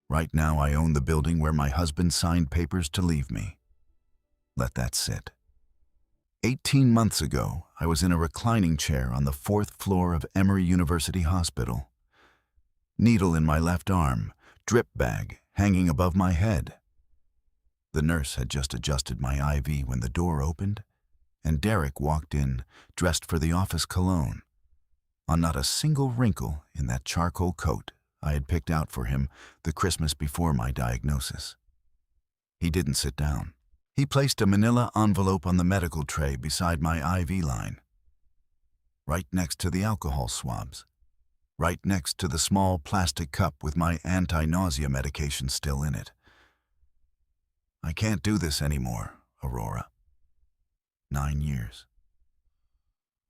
Right now I own the building where my husband signed papers to leave me. Let that sit. 18 months ago, I was in a reclining chair on the 4th floor of Emory University Hospital. Needle in my left arm, drip bag hanging above my head. The nurse had just adjusted my IV when the door opened, and Derek walked in, dressed for the office cologne. On not a single wrinkle in that charcoal coat I had picked out for him the Christmas before my diagnosis. He didn't sit down. He placed a manila envelope on the medical tray beside my IV line, right next to the alcohol swabs, right next to the small plastic cup with my anti-nausea medication still in it. I can't do this anymore, Aurora. 9 years.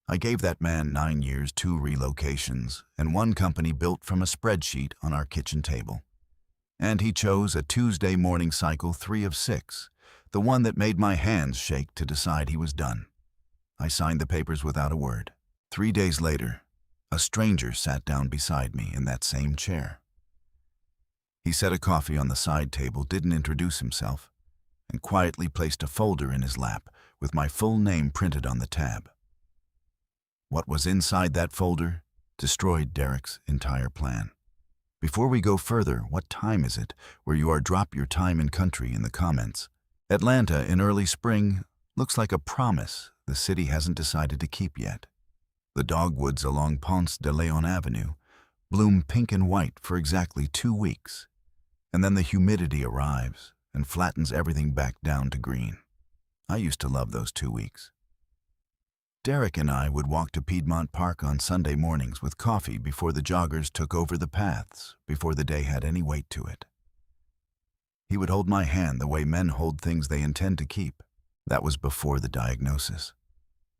I gave that man 9 years, 2 relocations, and 1 company built from a spreadsheet on our kitchen table. And he chose a Tuesday morning cycle 3 of 6, the one that made my hands shake to decide he was done. I signed the papers without a word. 3 days later, a stranger sat down beside me in that same chair. He set a coffee on the side table, didn't introduce himself, and quietly placed a folder in his lap with my full name printed on the tab. What was inside that folder destroyed Derek's entire plan. Before we go further, what time is it where you are? Drop your time and country in the comments. Atlanta in early spring looks like a promise the city hasn't decided to keep yet. The dogwoods along Ponce de Leon Avenue bloom pink and white for exactly 2 weeks, and then the humidity arrives and flattens everything back down to green. I used to love those 2 weeks. Derek and I would walk to Piedmont Park on Sunday mornings with coffee before the joggers took over the paths, before the day had any weight to it. He would hold my hand the way men hold things they intend to keep. That was before the diagnosis,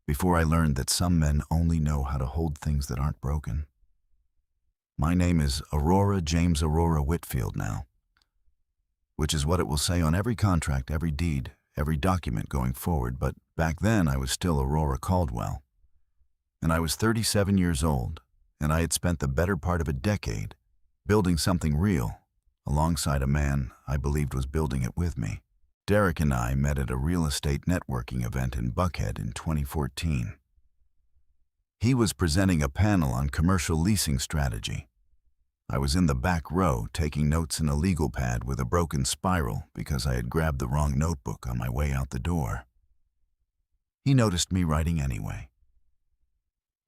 before I learned that some men only know how to hold things that aren't broken. My name is Aurora James Aurora Whitfield now, which is what it will say on every contract, every deed, every document going forward, but back then I was still Aurora Caldwell. And I was 37 years old, and I had spent the better part of a decade building something real alongside a man I believed was building it with me. Derek and I met at a real estate networking event in Buckhead in 2014. He was presenting a panel on commercial leasing strategy. I was in the back row taking notes in a legal pad with a broken spiral because I had grabbed the wrong notebook on my way out the door. He noticed me writing anyway.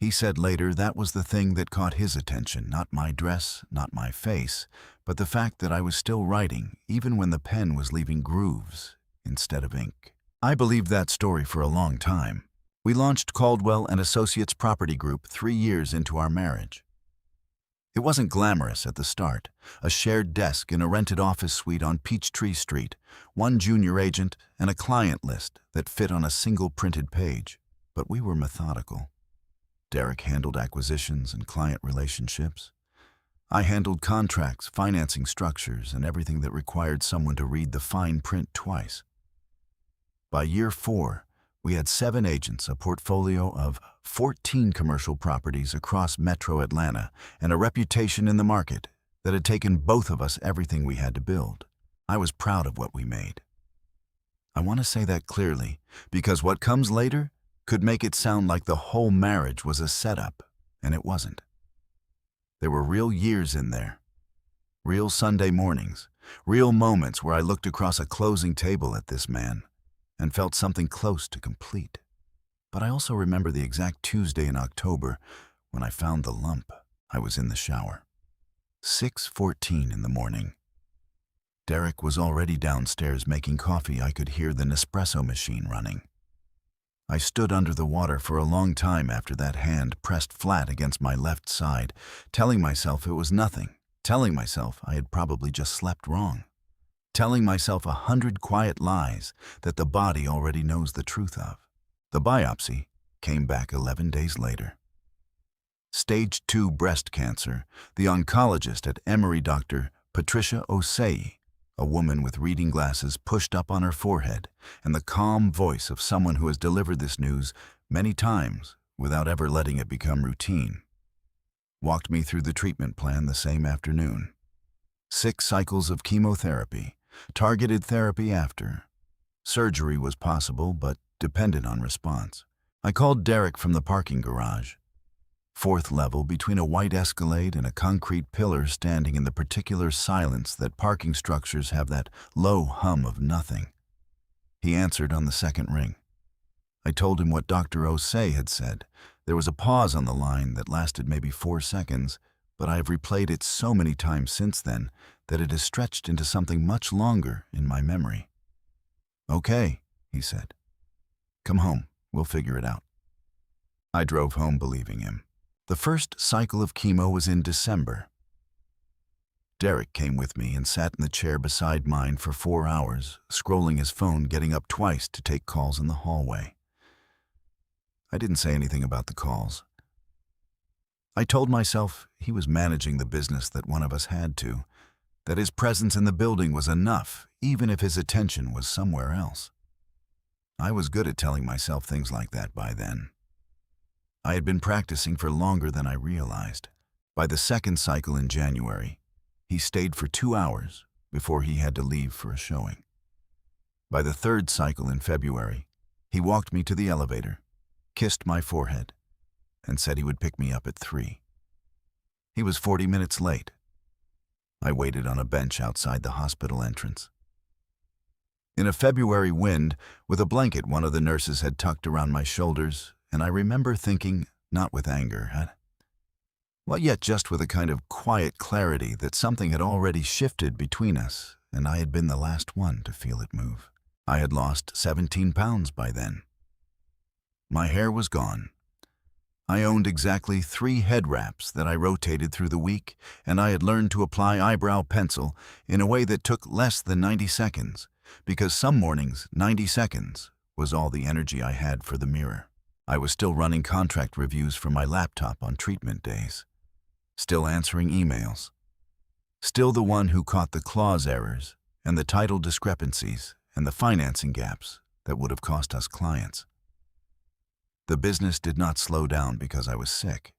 He said later that was the thing that caught his attention, not my dress, not my face, but the fact that I was still writing even when the pen was leaving grooves instead of ink. I believed that story for a long time. We launched Caldwell and Associates Property Group 3 years into our marriage. It wasn't glamorous at the start, a shared desk in a rented office suite on Peachtree Street, 1 junior agent, and a client list that fit on a single printed page. But we were methodical. Derek handled acquisitions and client relationships. I handled contracts, financing structures, and everything that required someone to read the fine print twice. By year 4, we had 7 agents, a portfolio of 14 commercial properties across Metro Atlanta, and a reputation in the market that had taken both of us everything we had to build. I was proud of what we made. I want to say that clearly, because what comes later could make it sound like the whole marriage was a setup, and it wasn't. There were real years in there, real Sunday mornings, real moments where I looked across a closing table at this man and felt something close to complete. But I also remember the exact Tuesday in October when I found the lump. I was in the shower. 6:14 in the morning. Derek was already downstairs making coffee. I could hear the Nespresso machine running. I stood under the water for a long time after that hand pressed flat against my left side, telling myself it was nothing, telling myself I had probably just slept wrong, telling myself 100 quiet lies that the body already knows the truth of. The biopsy came back 11 days later. Stage 2 breast cancer. The oncologist at Emory, Dr. Patricia Osei, a woman with reading glasses pushed up on her forehead, and the calm voice of someone who has delivered this news many times without ever letting it become routine, walked me through the treatment plan the same afternoon. 6 cycles of chemotherapy, targeted therapy after. Surgery was possible, but depended on response. I called Derek from the parking garage. 4th level, between a white Escalade and a concrete pillar standing in the particular silence that parking structures have, that low hum of nothing. He answered on the 2nd ring. I told him what Dr. Osei had said. There was a pause on the line that lasted maybe 4 seconds, but I have replayed it so many times since then that it has stretched into something much longer in my memory. "Okay," he said. "Come home. We'll figure it out." I drove home believing him. The first cycle of chemo was in December. Derek came with me and sat in the chair beside mine for 4 hours, scrolling his phone, getting up twice to take calls in the hallway. I didn't say anything about the calls. I told myself he was managing the business that one of us had to, that his presence in the building was enough, even if his attention was somewhere else. I was good at telling myself things like that by then. I had been practicing for longer than I realized. By the 2nd cycle in January, he stayed for 2 hours before he had to leave for a showing. By the 3rd cycle in February, he walked me to the elevator, kissed my forehead, and said he would pick me up at 3. He was 40 minutes late. I waited on a bench outside the hospital entrance. In a February wind, with a blanket one of the nurses had tucked around my shoulders, and I remember thinking, not with anger, but yet just with a kind of quiet clarity, that something had already shifted between us, and I had been the last one to feel it move. I had lost 17 pounds by then. My hair was gone. I owned exactly 3 head wraps that I rotated through the week, and I had learned to apply eyebrow pencil in a way that took less than 90 seconds, because some mornings 90 seconds was all the energy I had for the mirror. I was still running contract reviews from my laptop on treatment days, still answering emails, still the one who caught the clause errors and the title discrepancies and the financing gaps that would have cost us clients. The business did not slow down because I was sick.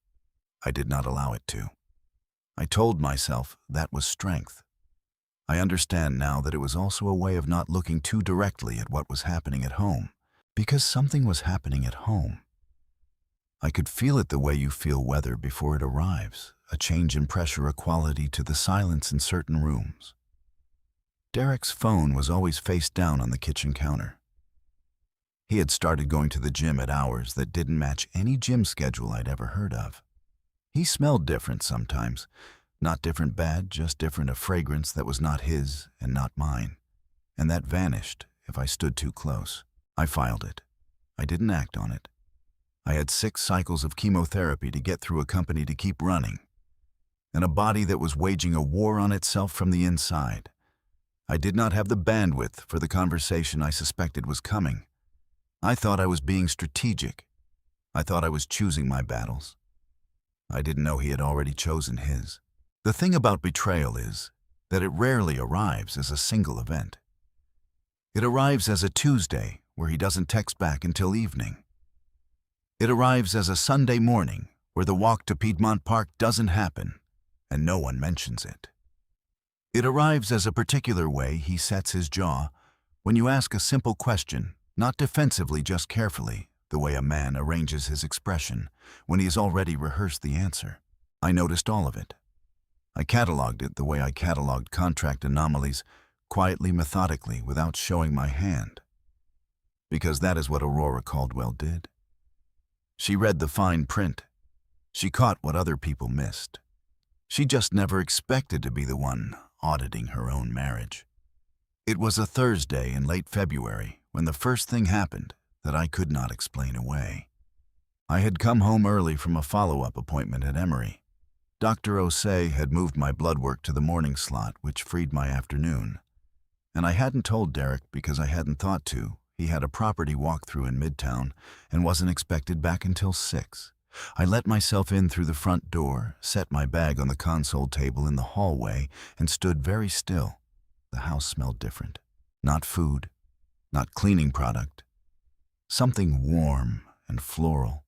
I did not allow it to. I told myself that was strength. I understand now that it was also a way of not looking too directly at what was happening at home, because something was happening at home. I could feel it the way you feel weather before it arrives, a change in pressure, a quality to the silence in certain rooms. Derek's phone was always face down on the kitchen counter. He had started going to the gym at hours that didn't match any gym schedule I'd ever heard of. He smelled different sometimes. Not different bad, just different, a fragrance that was not his and not mine. And that vanished if I stood too close. I filed it. I didn't act on it. I had 6 cycles of chemotherapy to get through, a company to keep running, and a body that was waging a war on itself from the inside. I did not have the bandwidth for the conversation I suspected was coming. I thought I was being strategic. I thought I was choosing my battles. I didn't know he had already chosen his. The thing about betrayal is that it rarely arrives as a single event. It arrives as a Tuesday where he doesn't text back until evening. It arrives as a Sunday morning where the walk to Piedmont Park doesn't happen and no one mentions it. It arrives as a particular way he sets his jaw when you ask a simple question, not defensively, just carefully, the way a man arranges his expression when he has already rehearsed the answer. I noticed all of it. I cataloged it the way I cataloged contract anomalies, quietly, methodically, without showing my hand. Because that is what Aurora Caldwell did. She read the fine print. She caught what other people missed. She just never expected to be the one auditing her own marriage. It was a Thursday in late February when the first thing happened that I could not explain away. I had come home early from a follow-up appointment at Emory. Dr. Osei had moved my blood work to the morning slot, which freed my afternoon. And I hadn't told Derek because I hadn't thought to. He had a property walkthrough in Midtown and wasn't expected back until 6. I let myself in through the front door, set my bag on the console table in the hallway, and stood very still. The house smelled different. Not food, not cleaning product. Something warm and floral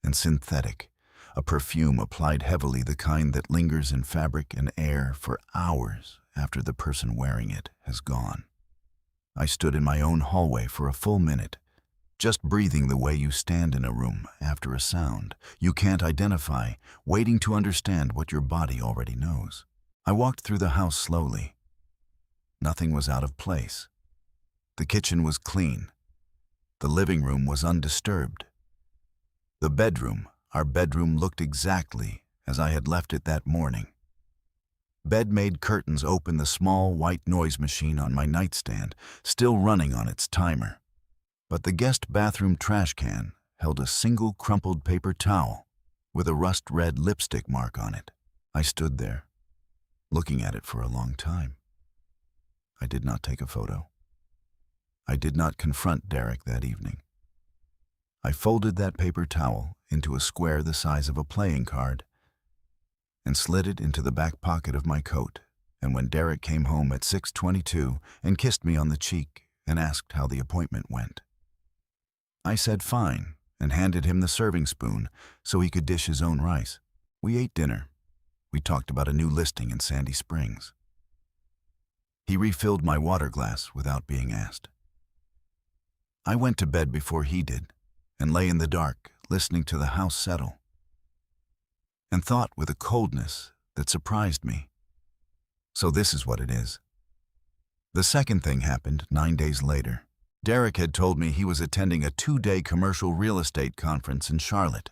and synthetic, a perfume applied heavily, the kind that lingers in fabric and air for hours after the person wearing it has gone. I stood in my own hallway for a full minute, just breathing the way you stand in a room after a sound you can't identify, waiting to understand what your body already knows. I walked through the house slowly. Nothing was out of place. The kitchen was clean. The living room was undisturbed. The bedroom, our bedroom, looked exactly as I had left it that morning. Bed-made curtains opened the small white noise machine on my nightstand, still running on its timer. But the guest bathroom trash can held a single crumpled paper towel with a rust-red lipstick mark on it. I stood there, looking at it for a long time. I did not take a photo. I did not confront Derek that evening. I folded that paper towel into a square the size of a playing card and slid it into the back pocket of my coat, and when Derek came home at 6:22 and kissed me on the cheek and asked how the appointment went, I said fine and handed him the serving spoon so he could dish his own rice. We ate dinner. We talked about a new listing in Sandy Springs. He refilled my water glass without being asked. I went to bed before he did and lay in the dark, listening to the house settle, and thought with a coldness that surprised me. So this is what it is. The second thing happened 9 days later. Derek had told me he was attending a 2-day commercial real estate conference in Charlotte.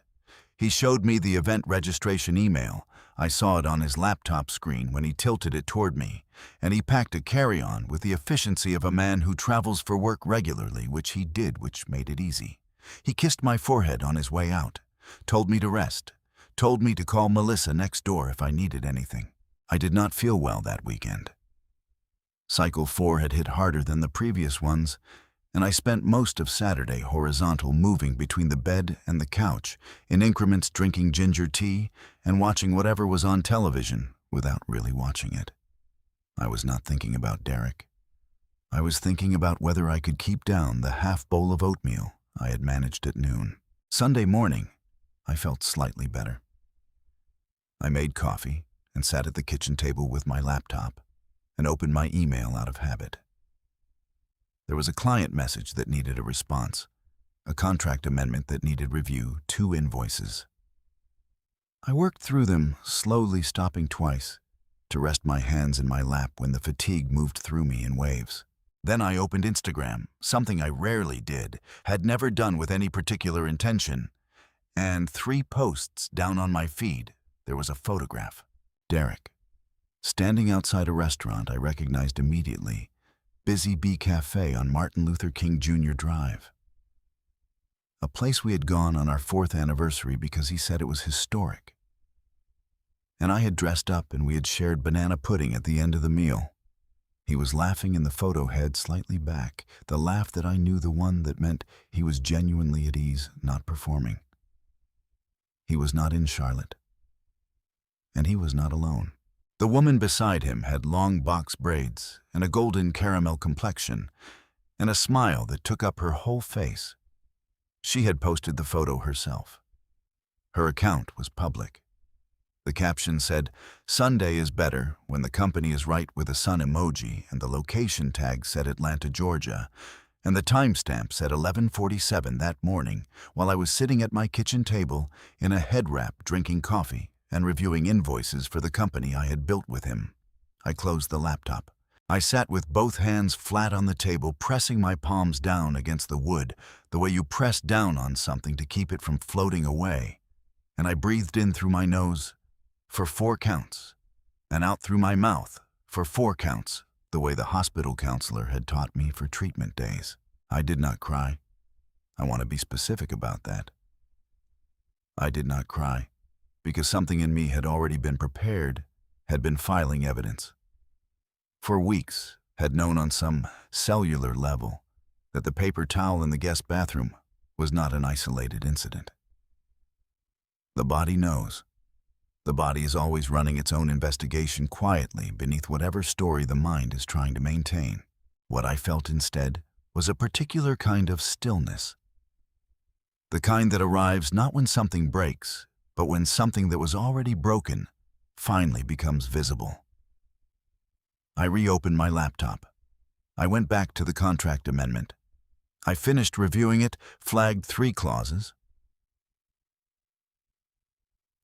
He showed me the event registration email. I saw it on his laptop screen when he tilted it toward me, and he packed a carry-on with the efficiency of a man who travels for work regularly, which he did, which made it easy. He kissed my forehead on his way out, told me to rest, told me to call Melissa next door if I needed anything. I did not feel well that weekend. Cycle 4 had hit harder than the previous ones, and I spent most of Saturday horizontal, moving between the bed and the couch, in increments, drinking ginger tea and watching whatever was on television without really watching it. I was not thinking about Derek. I was thinking about whether I could keep down the half bowl of oatmeal I had managed at noon. Sunday morning, I felt slightly better. I made coffee and sat at the kitchen table with my laptop and opened my email out of habit. There was a client message that needed a response, a contract amendment that needed review, 2 invoices. I worked through them, slowly stopping twice to rest my hands in my lap when the fatigue moved through me in waves. Then I opened Instagram, something I rarely did, had never done with any particular intention, and 3 posts down on my feed, there was a photograph. Derek. Standing outside a restaurant I recognized immediately, Busy Bee Cafe on Martin Luther King Jr. Drive. A place we had gone on our 4th anniversary because he said it was historic. And I had dressed up and we had shared banana pudding at the end of the meal. He was laughing in the photo, head slightly back, the laugh that I knew, the one that meant he was genuinely at ease, not performing. He was not in Charlotte. And he was not alone. The woman beside him had long box braids and a golden caramel complexion and a smile that took up her whole face. She had posted the photo herself. Her account was public. The caption said, "Sunday is better when the company is right," with a sun emoji, and the location tag said Atlanta, Georgia, and the timestamp said 11:47 that morning while I was sitting at my kitchen table in a head wrap drinking coffee and reviewing invoices for the company I had built with him. I closed the laptop. I sat with both hands flat on the table, pressing my palms down against the wood, the way you press down on something to keep it from floating away. And I breathed in through my nose for 4 counts, and out through my mouth for 4 counts, the way the hospital counselor had taught me for treatment days. I did not cry. I want to be specific about that. I did not cry, because something in me had already been prepared, had been filing evidence. For weeks, had known on some cellular level that the paper towel in the guest bathroom was not an isolated incident. The body knows. The body is always running its own investigation quietly beneath whatever story the mind is trying to maintain. What I felt instead was a particular kind of stillness. The kind that arrives not when something breaks, but when something that was already broken finally becomes visible. I reopened my laptop. I went back to the contract amendment. I finished reviewing it, flagged 3 clauses,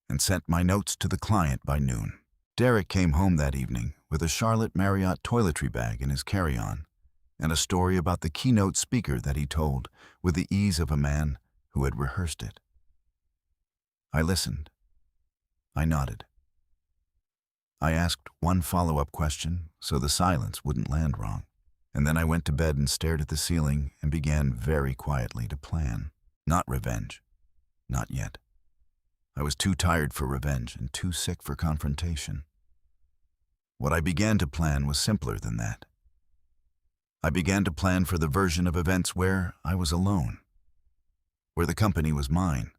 and sent my notes to the client by noon. Derek came home that evening with a Charlotte Marriott toiletry bag in his carry-on and a story about the keynote speaker that he told with the ease of a man who had rehearsed it. I listened. I nodded. I asked one follow-up question so the silence wouldn't land wrong, and then I went to bed and stared at the ceiling and began very quietly to plan. Not revenge. Not yet. I was too tired for revenge and too sick for confrontation. What I began to plan was simpler than that. I began to plan for the version of events where I was alone, where the company was mine,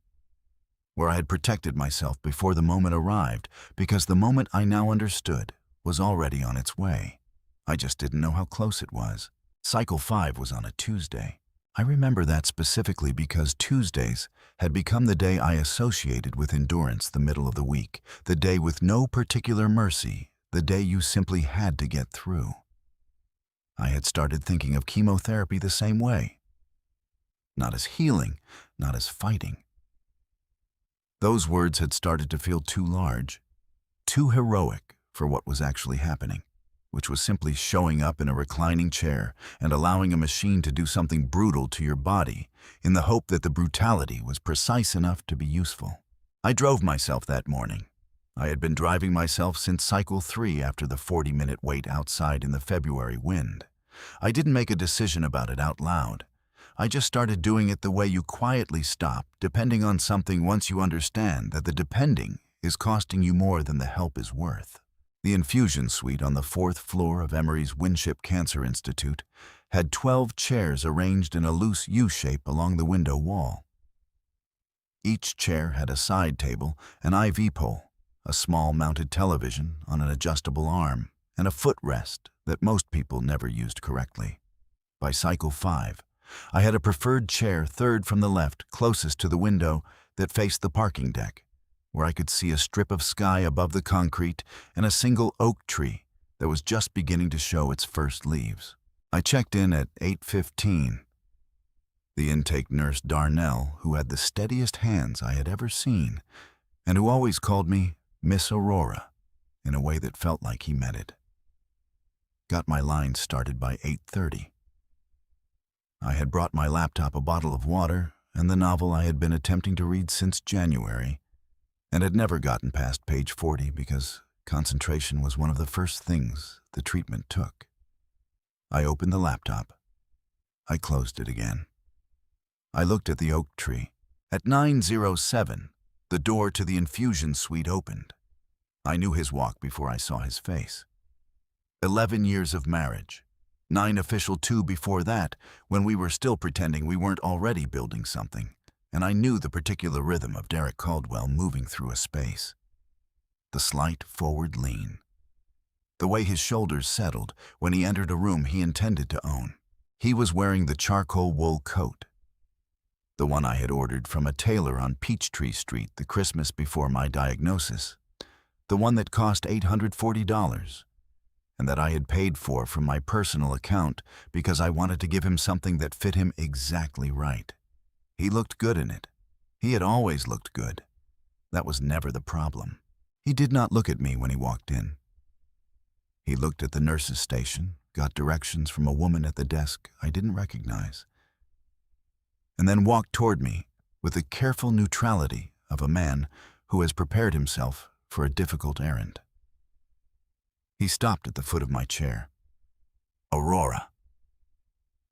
where I had protected myself before the moment arrived, because the moment I now understood was already on its way. I just didn't know how close it was. Cycle 5 was on a Tuesday. I remember that specifically because Tuesdays had become the day I associated with endurance, the middle of the week, the day with no particular mercy, the day you simply had to get through. I had started thinking of chemotherapy the same way. Not as healing, not as fighting. Those words had started to feel too large, too heroic for what was actually happening, which was simply showing up in a reclining chair and allowing a machine to do something brutal to your body in the hope that the brutality was precise enough to be useful. I drove myself that morning. I had been driving myself since cycle 3 after the 40-minute wait outside in the February wind. I didn't make a decision about it out loud. I just started doing it the way you quietly stop, depending on something once you understand that the depending is costing you more than the help is worth. The infusion suite on the 4th floor of Emory's Winship Cancer Institute had 12 chairs arranged in a loose U-shape along the window wall. Each chair had a side table, an IV pole, a small mounted television on an adjustable arm, and a footrest that most people never used correctly. By cycle 5, I had a preferred chair 3rd from the left, closest to the window that faced the parking deck, where I could see a strip of sky above the concrete and a single oak tree that was just beginning to show its first leaves. I checked in at 8:15. The intake nurse Darnell, who had the steadiest hands I had ever seen, and who always called me Miss Aurora, in a way that felt like he meant it, got my line started by 8:30. I had brought my laptop a bottle of water and the novel I had been attempting to read since January, and had never gotten past page 40 because concentration was one of the first things the treatment took. I opened the laptop. I closed it again. I looked at the oak tree. At 9:07, the door to the infusion suite opened. I knew his walk before I saw his face. 11 years of marriage. 9 official 2 before that, when we were still pretending we weren't already building something, and I knew the particular rhythm of Derek Caldwell moving through a space. The slight forward lean. The way his shoulders settled when he entered a room he intended to own. He was wearing the charcoal wool coat, the one I had ordered from a tailor on Peachtree Street the Christmas before my diagnosis, the one that cost $840, and that I had paid for from my personal account because I wanted to give him something that fit him exactly right. He looked good in it. He had always looked good. That was never the problem. He did not look at me when he walked in. He looked at the nurse's station, got directions from a woman at the desk I didn't recognize, and then walked toward me with the careful neutrality of a man who has prepared himself for a difficult errand. He stopped at the foot of my chair. Aurora.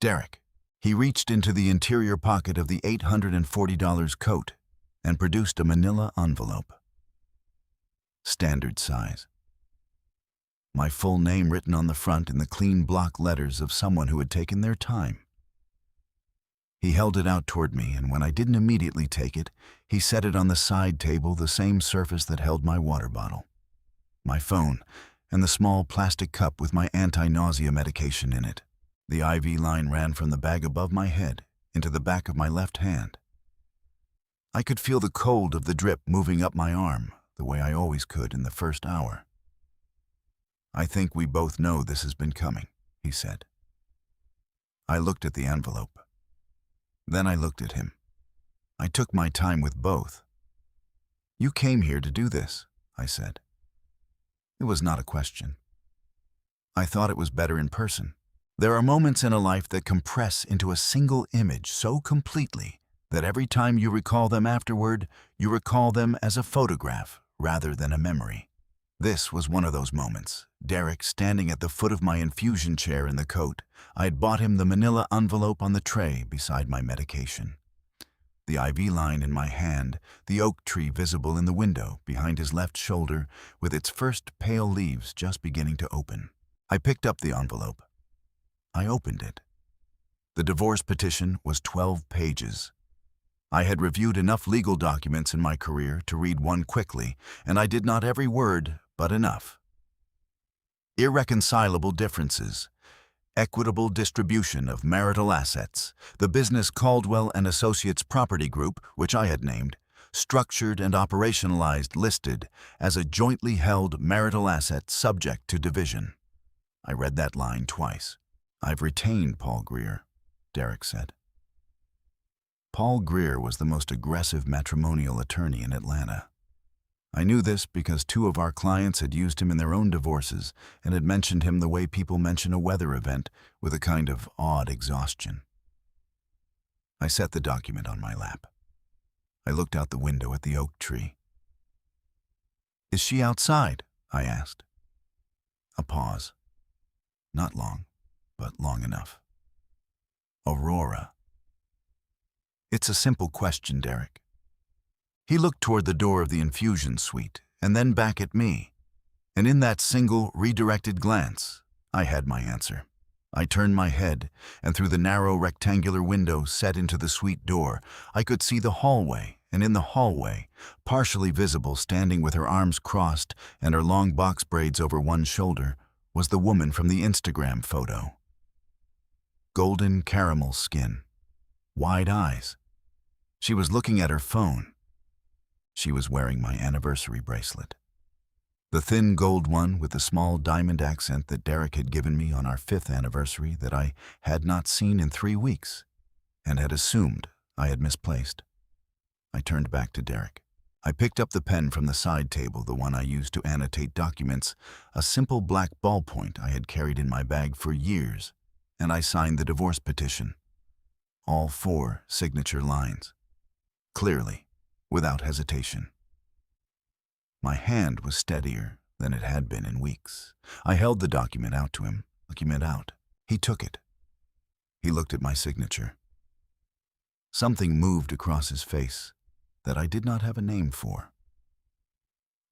Derek. He reached into the interior pocket of the $840 coat and produced a manila envelope. Standard size. My full name written on the front in the clean block letters of someone who had taken their time. He held it out toward me, and when I didn't immediately take it, he set it on the side table, the same surface that held my water bottle, my phone, and the small plastic cup with my anti-nausea medication in it. The IV line ran from the bag above my head into the back of my left hand. I could feel the cold of the drip moving up my arm, the way I always could in the first hour. "I think we both know this has been coming," he said. I looked at the envelope. Then I looked at him. I took my time with both. "You came here to do this," I said. It was not a question. I thought it was better in person. There are moments in a life that compress into a single image so completely that every time you recall them afterward, you recall them as a photograph rather than a memory. This was one of those moments. Derek standing at the foot of my infusion chair in the coat. I had bought him the manila envelope on the tray beside my medication. The IV line in my hand, the oak tree visible in the window behind his left shoulder with its first pale leaves just beginning to open. I picked up the envelope. I opened it. The divorce petition was 12 pages. I had reviewed enough legal documents in my career to read one quickly, and I did not every word, but enough. Irreconcilable differences, equitable distribution of marital assets, the business Caldwell and Associates Property Group, which I had named, structured and operationalized listed as a jointly held marital asset subject to division. I read that line twice. "I've retained Paul Greer," Derek said. Paul Greer was the most aggressive matrimonial attorney in Atlanta. I knew this because 2 of our clients had used him in their own divorces and had mentioned him the way people mention a weather event, with a kind of awed exhaustion. I set the document on my lap. I looked out the window at the oak tree. "Is she outside?" I asked. A pause. Not long, but long enough. "Aurora." "It's a simple question, Derek." He looked toward the door of the infusion suite and then back at me. And in that single, redirected glance, I had my answer. I turned my head, and through the narrow rectangular window set into the suite door, I could see the hallway, and in the hallway, partially visible standing with her arms crossed and her long box braids over one shoulder, was the woman from the Instagram photo. Golden caramel skin, wide eyes. She was looking at her phone. She was wearing my anniversary bracelet. The thin gold one with the small diamond accent that Derek had given me on our 5th anniversary that I had not seen in 3 weeks and had assumed I had misplaced. I turned back to Derek. I picked up the pen from the side table, the one I used to annotate documents, a simple black ballpoint I had carried in my bag for years, and I signed the divorce petition. All 4 signature lines. Clearly, without hesitation. My hand was steadier than it had been in weeks. I held the document out to him. He took it. He looked at my signature. Something moved across his face that I did not have a name for.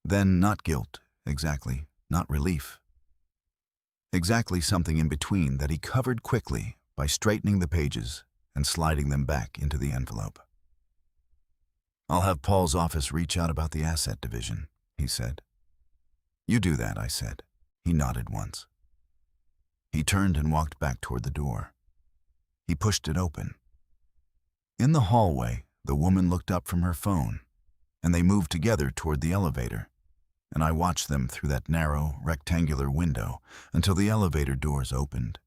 Then not guilt, exactly, not relief. Exactly something in between that he covered quickly by straightening the pages and sliding them back into the envelope. "I'll have Paul's office reach out about the asset division," he said. "You do that," I said. He nodded once. He turned and walked back toward the door. He pushed it open. In the hallway, the woman looked up from her phone, and they moved together toward the elevator, and I watched them through that narrow, rectangular window until the elevator doors opened.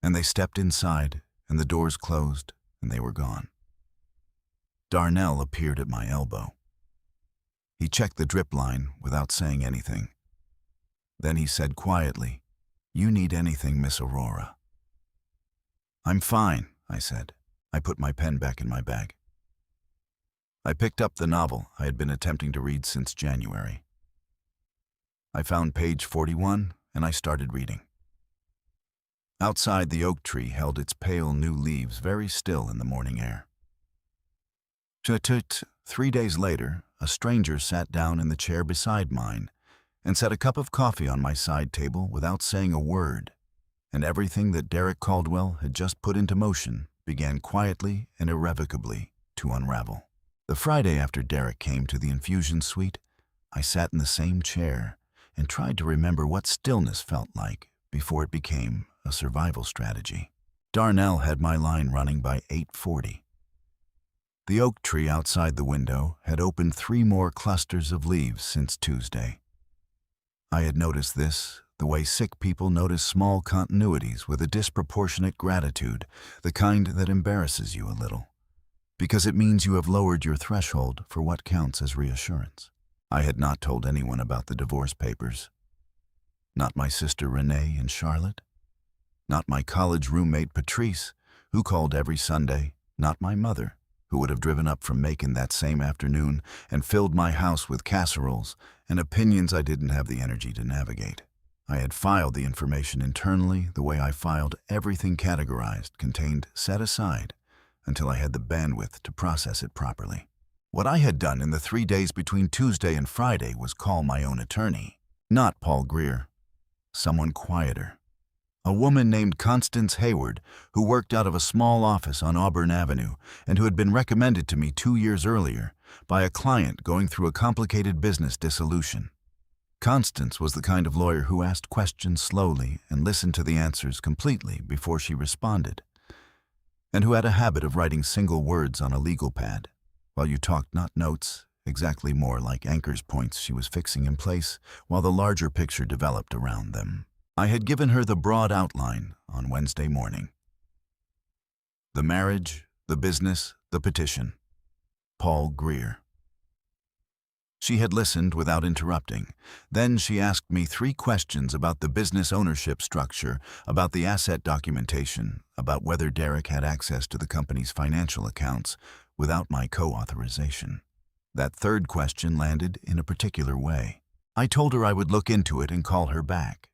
And they stepped inside, and the doors closed, and they were gone. Darnell appeared at my elbow. He checked the drip line without saying anything. Then he said quietly, "You need anything, Miss Aurora?" "I'm fine," I said. I put my pen back in my bag. I picked up the novel I had been attempting to read since January. I found page 41, and I started reading. Outside, the oak tree held its pale new leaves very still in the morning air. 3 days later, a stranger sat down in the chair beside mine and set a cup of coffee on my side table without saying a word, and everything that Derek Caldwell had just put into motion began quietly and irrevocably to unravel. The Friday after Derek came to the infusion suite, I sat in the same chair and tried to remember what stillness felt like before it became a survival strategy. Darnell had my line running by 8:40. The oak tree outside the window had opened 3 more clusters of leaves since Tuesday. I had noticed this The way sick people notice small continuities with a disproportionate gratitude, the kind that embarrasses you a little, because it means you have lowered your threshold for what counts as reassurance. I had not told anyone about the divorce papers. Not my sister Renee and Charlotte. Not my college roommate Patrice, who called every Sunday. Not my mother, who would have driven up from Macon that same afternoon and filled my house with casseroles and opinions I didn't have the energy to navigate. I had filed the information internally the way I filed everything categorized, contained, set aside, until I had the bandwidth to process it properly. What I had done in the 3 days between Tuesday and Friday was call my own attorney. Not Paul Greer. Someone quieter. A woman named Constance Hayward, who worked out of a small office on Auburn Avenue and who had been recommended to me 2 years earlier by a client going through a complicated business dissolution. Constance was the kind of lawyer who asked questions slowly and listened to the answers completely before she responded, and who had a habit of writing single words on a legal pad, while you talked, not notes, exactly more like anchors points she was fixing in place while the larger picture developed around them. I had given her the broad outline on Wednesday morning. The marriage, the business, the petition. Paul Greer. She had listened without interrupting. Then she asked me 3 questions about the business ownership structure, about the asset documentation, about whether Derek had access to the company's financial accounts without my co-authorization. That 3rd question landed in a particular way. I told her I would look into it and call her back.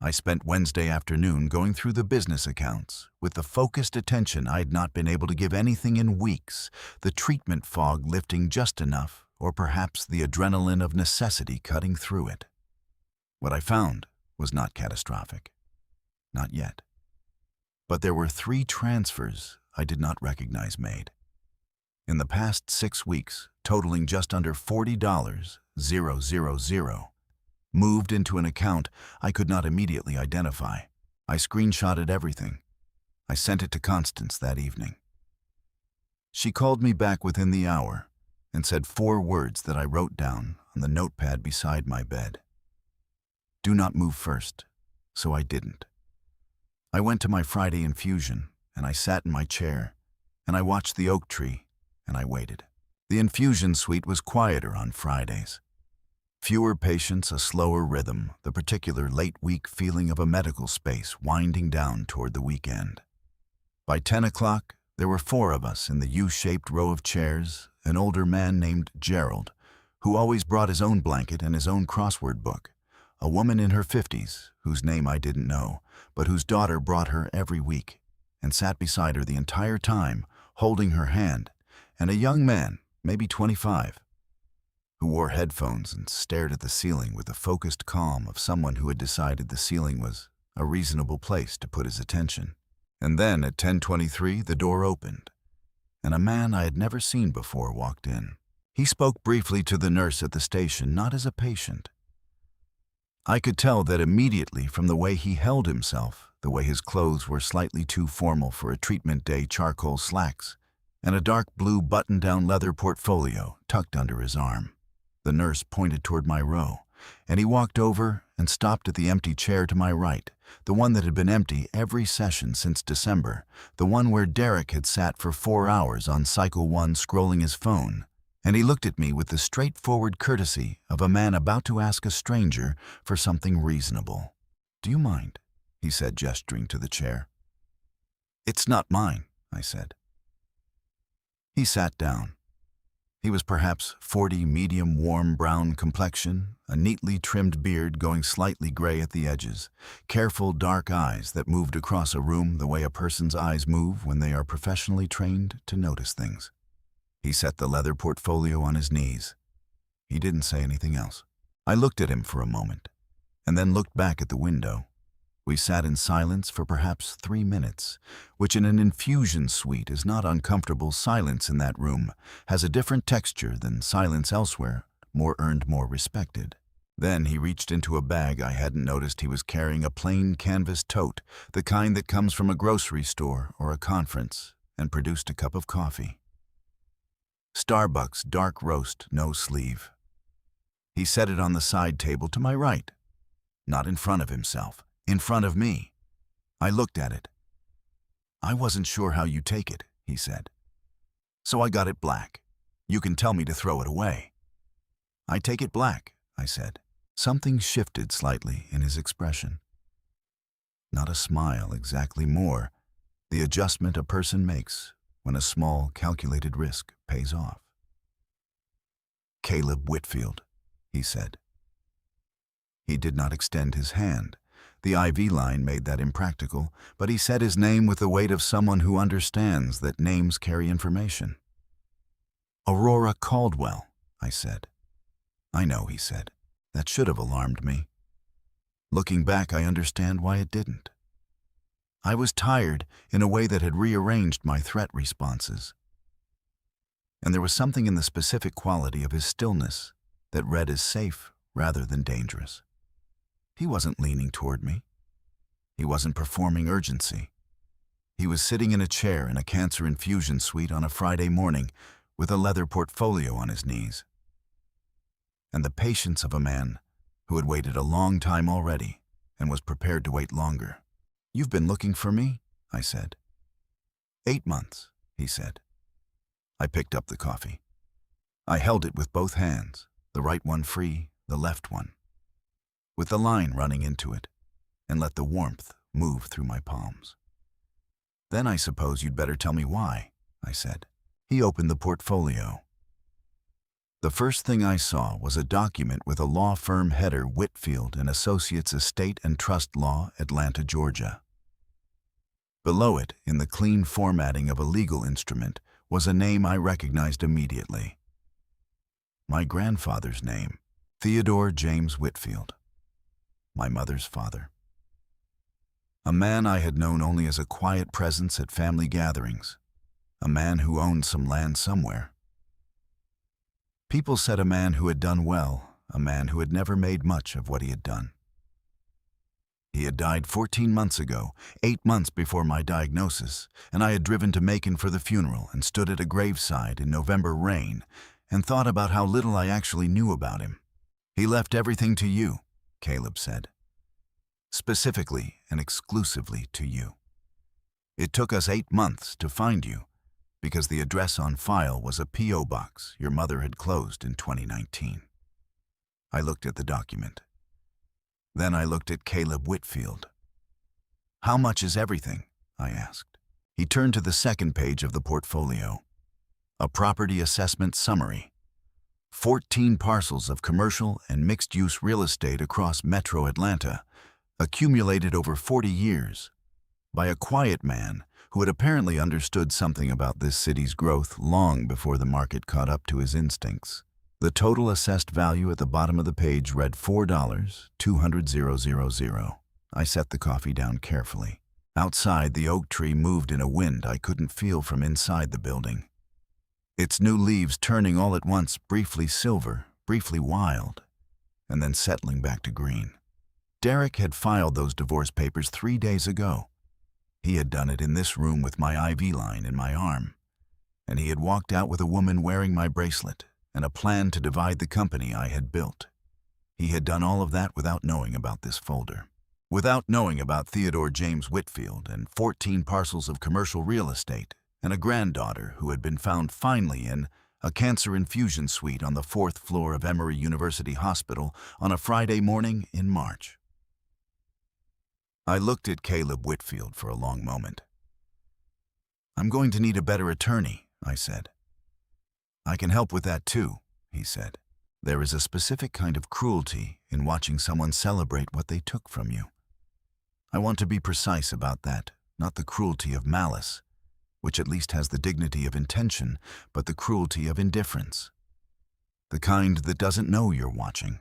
I spent Wednesday afternoon going through the business accounts with the focused attention I had not been able to give anything in weeks, the treatment fog lifting just enough, or perhaps the adrenaline of necessity cutting through it. What I found was not catastrophic. Not yet. But there were 3 transfers I did not recognize made. In the past 6 weeks, totaling just under $40,000, moved into an account I could not immediately identify. I screenshotted everything. I sent it to Constance that evening. She called me back within the hour and said 4 words that I wrote down on the notepad beside my bed. Do not move first, so I didn't. I went to my Friday infusion, and I sat in my chair, and I watched the oak tree, and I waited. The infusion suite was quieter on Fridays. Fewer patients, a slower rhythm, the particular late-week feeling of a medical space winding down toward the weekend. By 10 o'clock, there were 4 of us in the U-shaped row of chairs, an older man named Gerald, who always brought his own blanket and his own crossword book, a woman in her 50s, whose name I didn't know, but whose daughter brought her every week, and sat beside her the entire time, holding her hand, and a young man, maybe 25, who wore headphones and stared at the ceiling with the focused calm of someone who had decided the ceiling was a reasonable place to put his attention. And then at 10:23, the door opened, and a man I had never seen before walked in. He spoke briefly to the nurse at the station, not as a patient. I could tell that immediately from the way he held himself, the way his clothes were slightly too formal for a treatment day charcoal slacks, and a dark blue button-down leather portfolio tucked under his arm. The nurse pointed toward my row, and he walked over and stopped at the empty chair to my right, the one that had been empty every session since December, the one where Derek had sat for 4 hours on cycle 1 scrolling his phone, and he looked at me with the straightforward courtesy of a man about to ask a stranger for something reasonable. "Do you mind?" he said, gesturing to the chair. "It's not mine," I said. He sat down. He was perhaps 40, medium warm brown complexion, a neatly trimmed beard going slightly gray at the edges, careful dark eyes that moved across a room the way a person's eyes move when they are professionally trained to notice things. He set the leather portfolio on his knees. He didn't say anything else. I looked at him for a moment, and then looked back at the window. We sat in silence for perhaps 3 minutes, which in an infusion suite is not uncomfortable. Silence in that room has a different texture than silence elsewhere, more earned, more respected. Then he reached into a bag I hadn't noticed he was carrying, a plain canvas tote, the kind that comes from a grocery store or a conference, and produced a cup of coffee. Starbucks dark roast, no sleeve. He set it on the side table to my right. Not in front of himself, in front of me. I looked at it. "I wasn't sure how you take it," he said. "So I got it black. You can tell me to throw it away." "I take it black," I said. Something shifted slightly in his expression. Not a smile exactly, more the adjustment a person makes when a small, calculated risk pays off. "Caleb Whitfield," he said. He did not extend his hand. The IV line made that impractical, but he said his name with the weight of someone who understands that names carry information. "Aurora Caldwell," I said. "I know," he said. "That should have alarmed me. Looking back, I understand why it didn't. I was tired in a way that had rearranged my threat responses. And there was something in the specific quality of his stillness that read as safe rather than dangerous. He wasn't leaning toward me. He wasn't performing urgency. He was sitting in a chair in a cancer infusion suite on a Friday morning with a leather portfolio on his knees. And the patience of a man who had waited a long time already and was prepared to wait longer. "You've been looking for me?" I said. 8 months, he said. I picked up the coffee. I held it with both hands, the right one free, the left one, with the line running into it, and let the warmth move through my palms. "Then I suppose you'd better tell me why," I said. He opened the portfolio. The first thing I saw was a document with a law firm header, Whitfield and Associates Estate and Trust Law, Atlanta, Georgia. Below it, in the clean formatting of a legal instrument, was a name I recognized immediately. My grandfather's name, Theodore James Whitfield, my mother's father. A man I had known only as a quiet presence at family gatherings, a man who owned some land somewhere. People said a man who had done well, a man who had never made much of what he had done. He had died 14 months ago, 8 months before my diagnosis, and I had driven to Macon for the funeral and stood at a graveside in November rain and thought about how little I actually knew about him. "He left everything to you," Caleb said. "Specifically and exclusively to you. It took us 8 months to find you, because the address on file was a P.O. box your mother had closed in 2019. I looked at the document. Then I looked at Caleb Whitfield. "How much is everything?" I asked. He turned to the second page of the portfolio. A property assessment summary. 14 parcels of commercial and mixed-use real estate across metro Atlanta, accumulated over 40 years, by a quiet man who had apparently understood something about this city's growth long before the market caught up to his instincts. The total assessed value at the bottom of the page read $4,200,000. I set the coffee down carefully. Outside, the oak tree moved in a wind I couldn't feel from inside the building. Its new leaves turning all at once briefly silver, briefly wild, and then settling back to green. Derek had filed those divorce papers 3 days ago. He had done it in this room with my IV line in my arm, and he had walked out with a woman wearing my bracelet and a plan to divide the company I had built. He had done all of that without knowing about this folder, without knowing about Theodore James Whitfield and 14 parcels of commercial real estate and a granddaughter who had been found finally in a cancer infusion suite on the 4th floor of Emory University Hospital on a Friday morning in March. I looked at Caleb Whitfield for a long moment. "I'm going to need a better attorney," I said. "I can help with that too," he said. "There is a specific kind of cruelty in watching someone celebrate what they took from you. I want to be precise about that, not the cruelty of malice, which at least has the dignity of intention, but the cruelty of indifference. The kind that doesn't know you're watching.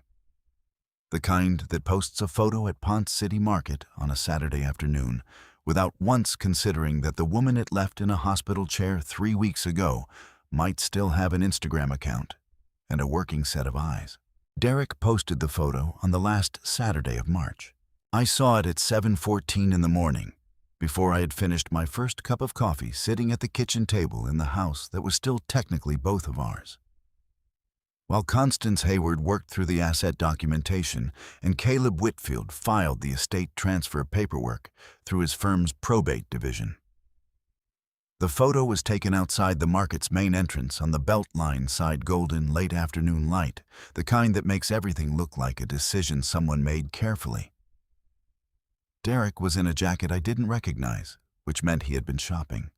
The kind that posts a photo at Ponce City Market on a Saturday afternoon without once considering that the woman it left in a hospital chair 3 weeks ago might still have an Instagram account and a working set of eyes." Derek posted the photo on the last Saturday of March. I saw it at 7:14 in the morning, before I had finished my first cup of coffee sitting at the kitchen table in the house that was still technically both of ours. While Constance Hayward worked through the asset documentation and Caleb Whitfield filed the estate transfer paperwork through his firm's probate division. The photo was taken outside the market's main entrance on the Beltline side golden late afternoon light, the kind that makes everything look like a decision someone made carefully. Derek was in a jacket I didn't recognize, which meant he had been shopping.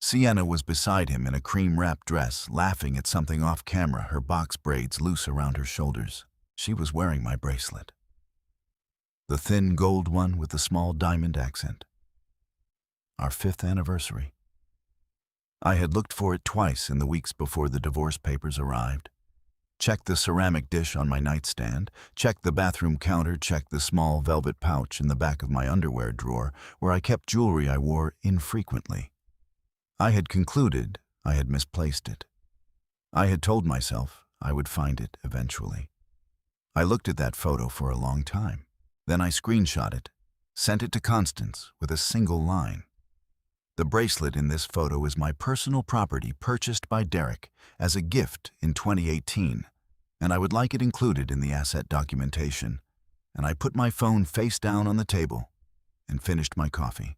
Sienna was beside him in a cream-wrapped dress, laughing at something off-camera, her box braids loose around her shoulders. She was wearing my bracelet. The thin gold one with the small diamond accent. Our 5th anniversary. I had looked for it twice in the weeks before the divorce papers arrived. Checked the ceramic dish on my nightstand, checked the bathroom counter, checked the small velvet pouch in the back of my underwear drawer where I kept jewelry I wore infrequently. I had concluded I had misplaced it. I had told myself I would find it eventually. I looked at that photo for a long time. Then I screenshot it, sent it to Constance with a single line. The bracelet in this photo is my personal property purchased by Derek as a gift in 2018, and I would like it included in the asset documentation. And I put my phone face down on the table and finished my coffee.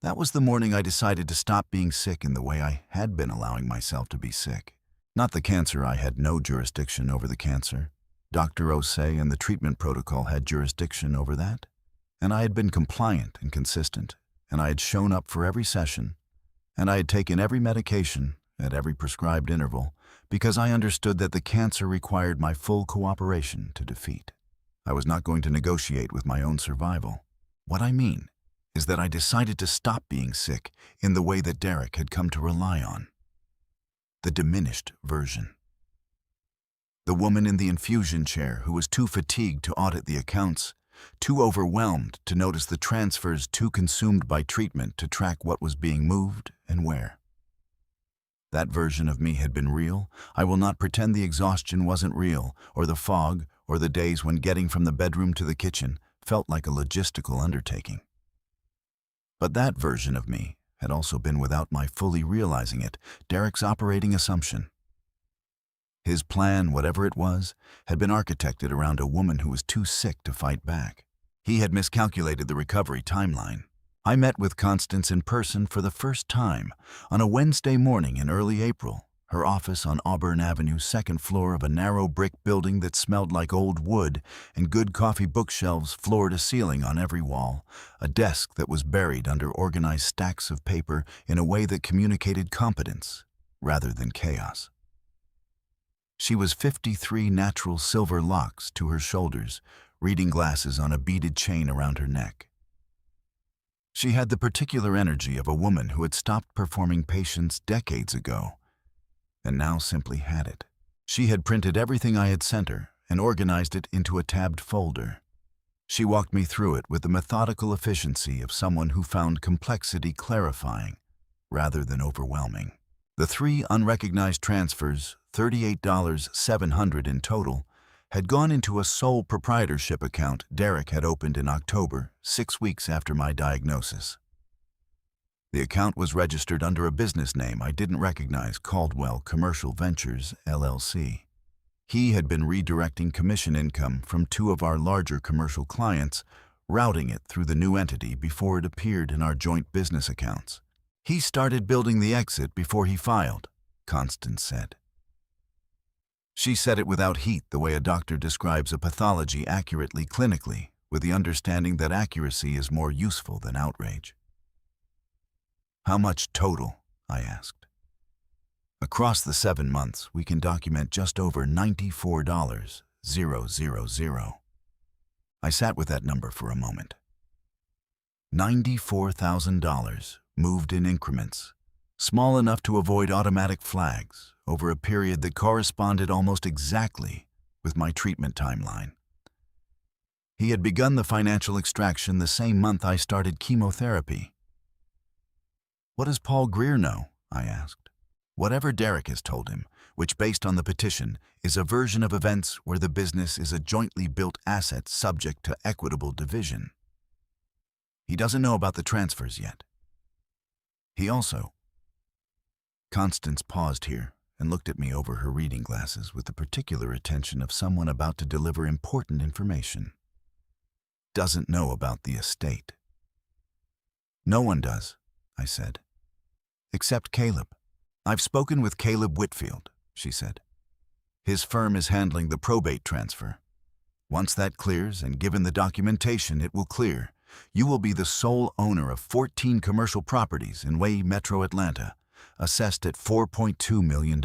That was the morning I decided to stop being sick in the way I had been allowing myself to be sick. Not the cancer, I had no jurisdiction over the cancer. Dr. Osei and the treatment protocol had jurisdiction over that. And I had been compliant and consistent, and I had shown up for every session, and I had taken every medication at every prescribed interval because I understood that the cancer required my full cooperation to defeat. I was not going to negotiate with my own survival. What I mean is that I decided to stop being sick in the way that Derek had come to rely on. The diminished version. The woman in the infusion chair who was too fatigued to audit the accounts, too overwhelmed to notice the transfers, too consumed by treatment to track what was being moved and where. That version of me had been real. I will not pretend the exhaustion wasn't real, or the fog, or the days when getting from the bedroom to the kitchen felt like a logistical undertaking. But that version of me had also been, without my fully realizing it, Derek's operating assumption. His plan, whatever it was, had been architected around a woman who was too sick to fight back. He had miscalculated the recovery timeline. I met with Constance in person for the first time on a Wednesday morning in early April, her office on Auburn Avenue, 2nd floor of a narrow brick building that smelled like old wood and good coffee bookshelves floor to ceiling on every wall, a desk that was buried under organized stacks of paper in a way that communicated competence rather than chaos. She was 53 natural silver locks to her shoulders, reading glasses on a beaded chain around her neck. She had the particular energy of a woman who had stopped performing patients decades ago, and now simply had it. She had printed everything I had sent her and organized it into a tabbed folder. She walked me through it with the methodical efficiency of someone who found complexity clarifying rather than overwhelming. The 3 unrecognized transfers, $38,700 in total, had gone into a sole proprietorship account Derek had opened in October, 6 weeks after my diagnosis. The account was registered under a business name I didn't recognize, Caldwell Commercial Ventures, LLC. He had been redirecting commission income from 2 of our larger commercial clients, routing it through the new entity before it appeared in our joint business accounts. He started building the exit before he filed, Constance said. She said it without heat, the way a doctor describes a pathology accurately clinically, with the understanding that accuracy is more useful than outrage. How much total? I asked. Across the 7 months, we can document just over $94,000. I sat with that number for a moment. $94,000, moved in increments, small enough to avoid automatic flags, over a period that corresponded almost exactly with my treatment timeline. He had begun the financial extraction the same month I started chemotherapy. What does Paul Greer know? I asked. Whatever Derek has told him, which based on the petition is a version of events where the business is a jointly built asset subject to equitable division. He doesn't know about the transfers yet. He also... Constance paused here, and looked at me over her reading glasses with the particular attention of someone about to deliver important information. Doesn't know about the estate. No one does, I said. Except Caleb. I've spoken with Caleb Whitfield, she said. His firm is handling the probate transfer. Once that clears, and given the documentation it will clear, you will be the sole owner of 14 commercial properties in Way Metro Atlanta, assessed at $4.2 million.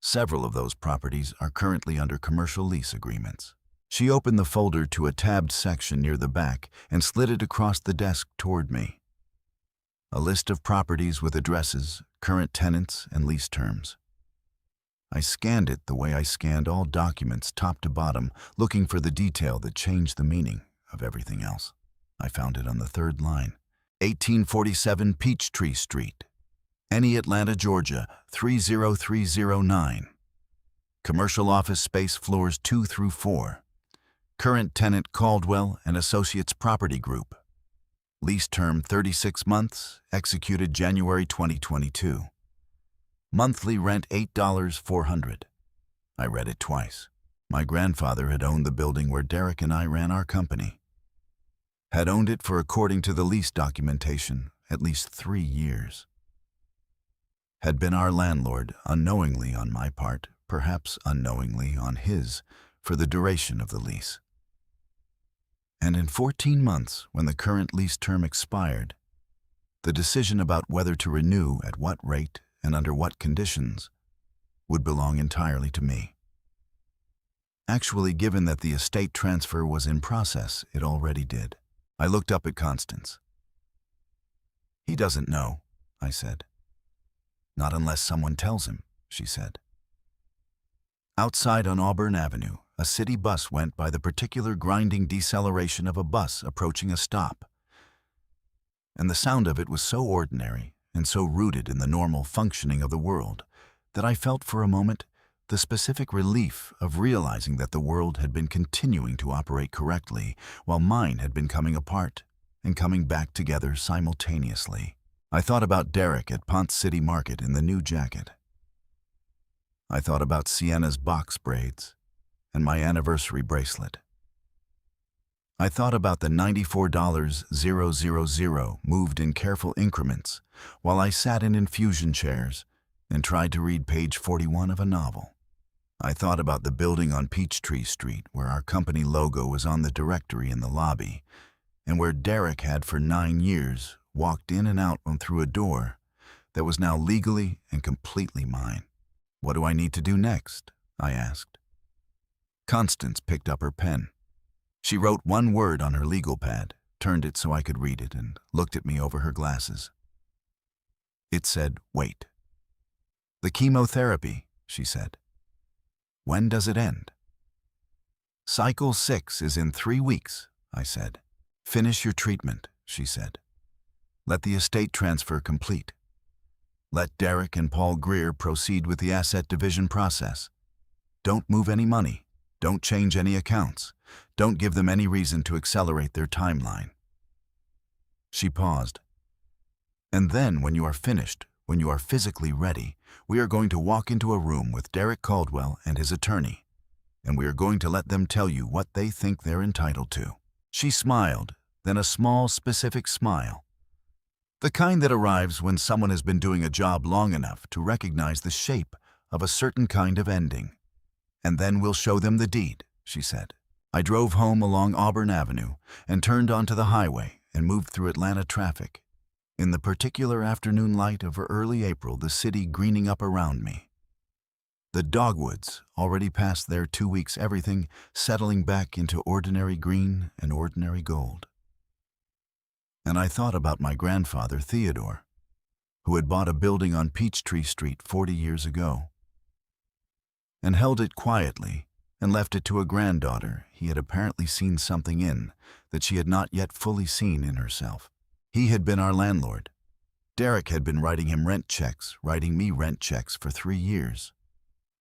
Several of those properties are currently under commercial lease agreements. She opened the folder to a tabbed section near the back and slid it across the desk toward me. A list of properties with addresses, current tenants, and lease terms. I scanned it the way I scanned all documents top to bottom, looking for the detail that changed the meaning of everything else. I found it on the third line. 1847 Peachtree Street, Any, Atlanta, Georgia, 30309. Commercial office space floors 2 through 4. Current tenant Caldwell and Associates Property Group. Lease term 36 months, executed January 2022. Monthly rent $8,400. I read it twice. My grandfather had owned the building where Derek and I ran our company. Had owned it for, according to the lease documentation, at least 3 years. Had been our landlord, unknowingly on my part, perhaps unknowingly on his, for the duration of the lease. And in 14 months, when the current lease term expired, the decision about whether to renew, at what rate, and under what conditions, would belong entirely to me. Actually, given that the estate transfer was in process, it already did. I looked up at Constance. He doesn't know, I said. Not unless someone tells him, she said. Outside on Auburn Avenue, a city bus went by the particular grinding deceleration of a bus approaching a stop. And the sound of it was so ordinary and so rooted in the normal functioning of the world that I felt for a moment the specific relief of realizing that the world had been continuing to operate correctly while mine had been coming apart and coming back together simultaneously. I thought about Derek at Ponce City Market in the new jacket. I thought about Sienna's box braids and my anniversary bracelet. I thought about the $94,000 moved in careful increments while I sat in infusion chairs and tried to read page 41 of a novel. I thought about the building on Peachtree Street where our company logo was on the directory in the lobby and where Derek had for 9 years walked in and out and through a door that was now legally and completely mine. What do I need to do next? I asked. Constance picked up her pen. She wrote one word on her legal pad, turned it so I could read it, and looked at me over her glasses. It said, wait. The chemotherapy, she said. When does it end? Cycle 6 is in 3 weeks, I said. Finish your treatment, she said. Let the estate transfer complete. Let Derek and Paul Greer proceed with the asset division process. Don't move any money. Don't change any accounts. Don't give them any reason to accelerate their timeline. She paused. And then, when you are finished, when you are physically ready, we are going to walk into a room with Derek Caldwell and his attorney, and we are going to let them tell you what they think they're entitled to. She smiled, then a small, specific smile. The kind that arrives when someone has been doing a job long enough to recognize the shape of a certain kind of ending. And then we'll show them the deed, she said. I drove home along Auburn Avenue and turned onto the highway and moved through Atlanta traffic. In the particular afternoon light of early April, the city greening up around me. The dogwoods, already past their 2 weeks, everything settling back into ordinary green and ordinary gold. And I thought about my grandfather, Theodore, who had bought a building on Peachtree Street 40 years ago, and held it quietly and left it to a granddaughter he had apparently seen something in that she had not yet fully seen in herself. He had been our landlord. Derek had been writing him rent checks, writing me rent checks for 3 years.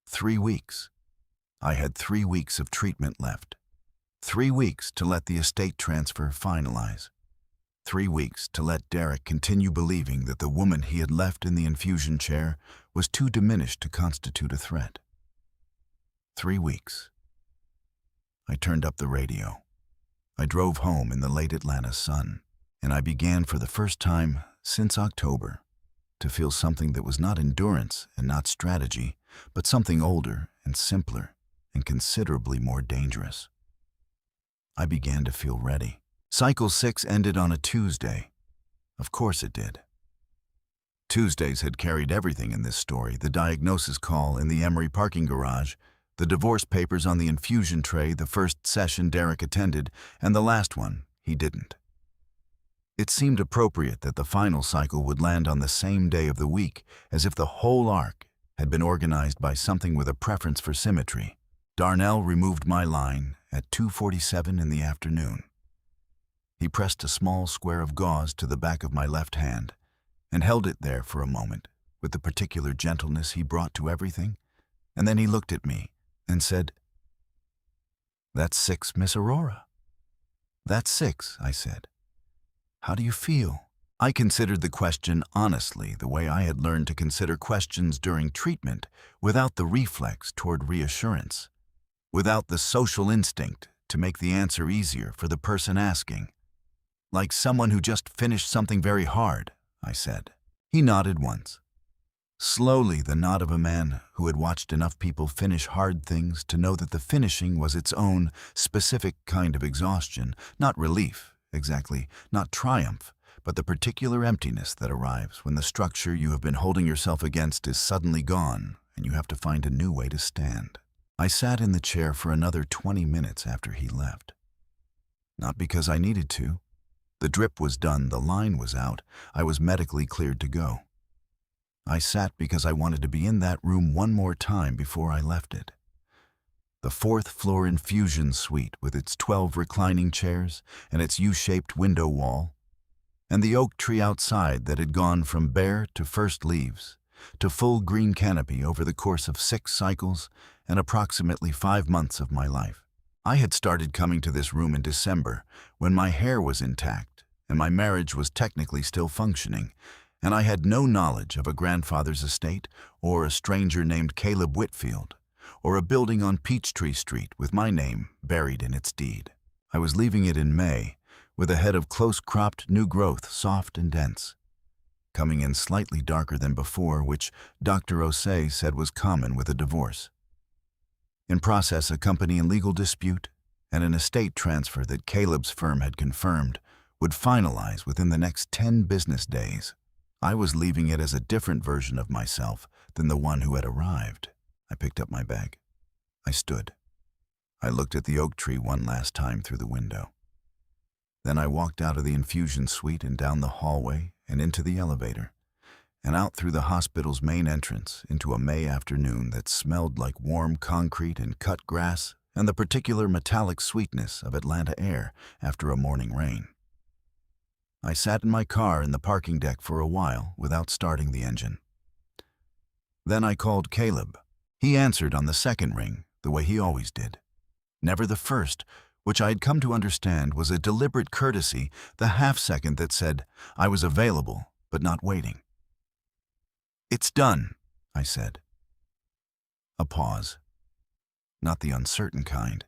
3 weeks. I had 3 weeks of treatment left. 3 weeks to let the estate transfer finalize. 3 weeks to let Derek continue believing that the woman he had left in the infusion chair was too diminished to constitute a threat. 3 weeks. I turned up the radio. I drove home in the late Atlanta sun, and I began for the first time since October to feel something that was not endurance and not strategy, but something older and simpler and considerably more dangerous. I began to feel ready. Cycle 6 ended on a Tuesday. Of course it did. Tuesdays had carried everything in this story: the diagnosis call in the Emory parking garage, the divorce papers on the infusion tray, the first session Derek attended, and the last one he didn't. It seemed appropriate that the final cycle would land on the same day of the week, as if the whole arc had been organized by something with a preference for symmetry. Darnell removed my line at 2:47 in the afternoon. He pressed a small square of gauze to the back of my left hand and held it there for a moment with the particular gentleness he brought to everything, and then he looked at me and said, "That's 6, Miss Aurora." "That's 6, I said. "How do you feel?" I considered the question honestly, the way I had learned to consider questions during treatment, without the reflex toward reassurance, without the social instinct to make the answer easier for the person asking. "Like someone who just finished something very hard," I said. He nodded once. Slowly, the nod of a man who had watched enough people finish hard things to know that the finishing was its own specific kind of exhaustion, not relief, exactly, not triumph, but the particular emptiness that arrives when the structure you have been holding yourself against is suddenly gone and you have to find a new way to stand. I sat in the chair for another 20 minutes after he left. Not because I needed to. The drip was done, the line was out, I was medically cleared to go. I sat because I wanted to be in that room one more time before I left it. The 4th floor infusion suite with its 12 reclining chairs and its U-shaped window wall, and the oak tree outside that had gone from bare to first leaves, to full green canopy over the course of 6 cycles and approximately 5 months of my life. I had started coming to this room in December, when my hair was intact and my marriage was technically still functioning, and I had no knowledge of a grandfather's estate or a stranger named Caleb Whitfield, or a building on Peachtree Street with my name buried in its deed. I was leaving it in May, with a head of close-cropped new growth, soft and dense, coming in slightly darker than before, which Dr. Osei said was common with a divorce. In process, a company in legal dispute and an estate transfer that Caleb's firm had confirmed would finalize within the next 10 business days. I was leaving it as a different version of myself than the one who had arrived. I picked up my bag. I stood. I looked at the oak tree one last time through the window. Then I walked out of the infusion suite and down the hallway and into the elevator, and out through the hospital's main entrance into a May afternoon that smelled like warm concrete and cut grass and the particular metallic sweetness of Atlanta air after a morning rain. I sat in my car in the parking deck for a while without starting the engine. Then I called Caleb. He answered on the second ring, the way he always did. Never the first, which I had come to understand was a deliberate courtesy, the half-second that said I was available but not waiting. "It's done," I said. A pause. Not the uncertain kind.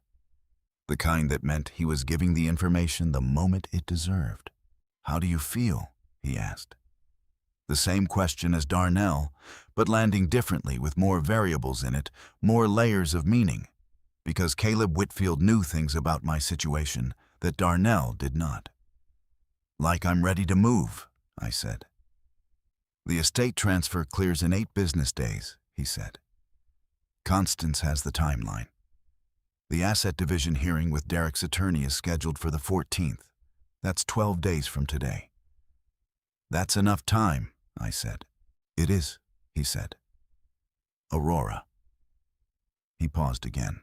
The kind that meant he was giving the information the moment it deserved. "How do you feel?" he asked. The same question as Darnell, but landing differently with more variables in it, more layers of meaning, because Caleb Whitfield knew things about my situation that Darnell did not. "Like I'm ready to move," I said. "The estate transfer clears in 8 business days," he said. "Constance has the timeline. The asset division hearing with Derek's attorney is scheduled for the 14th. That's 12 days from today." "That's enough time," I said. "It is," he said. "Aurora." He paused again.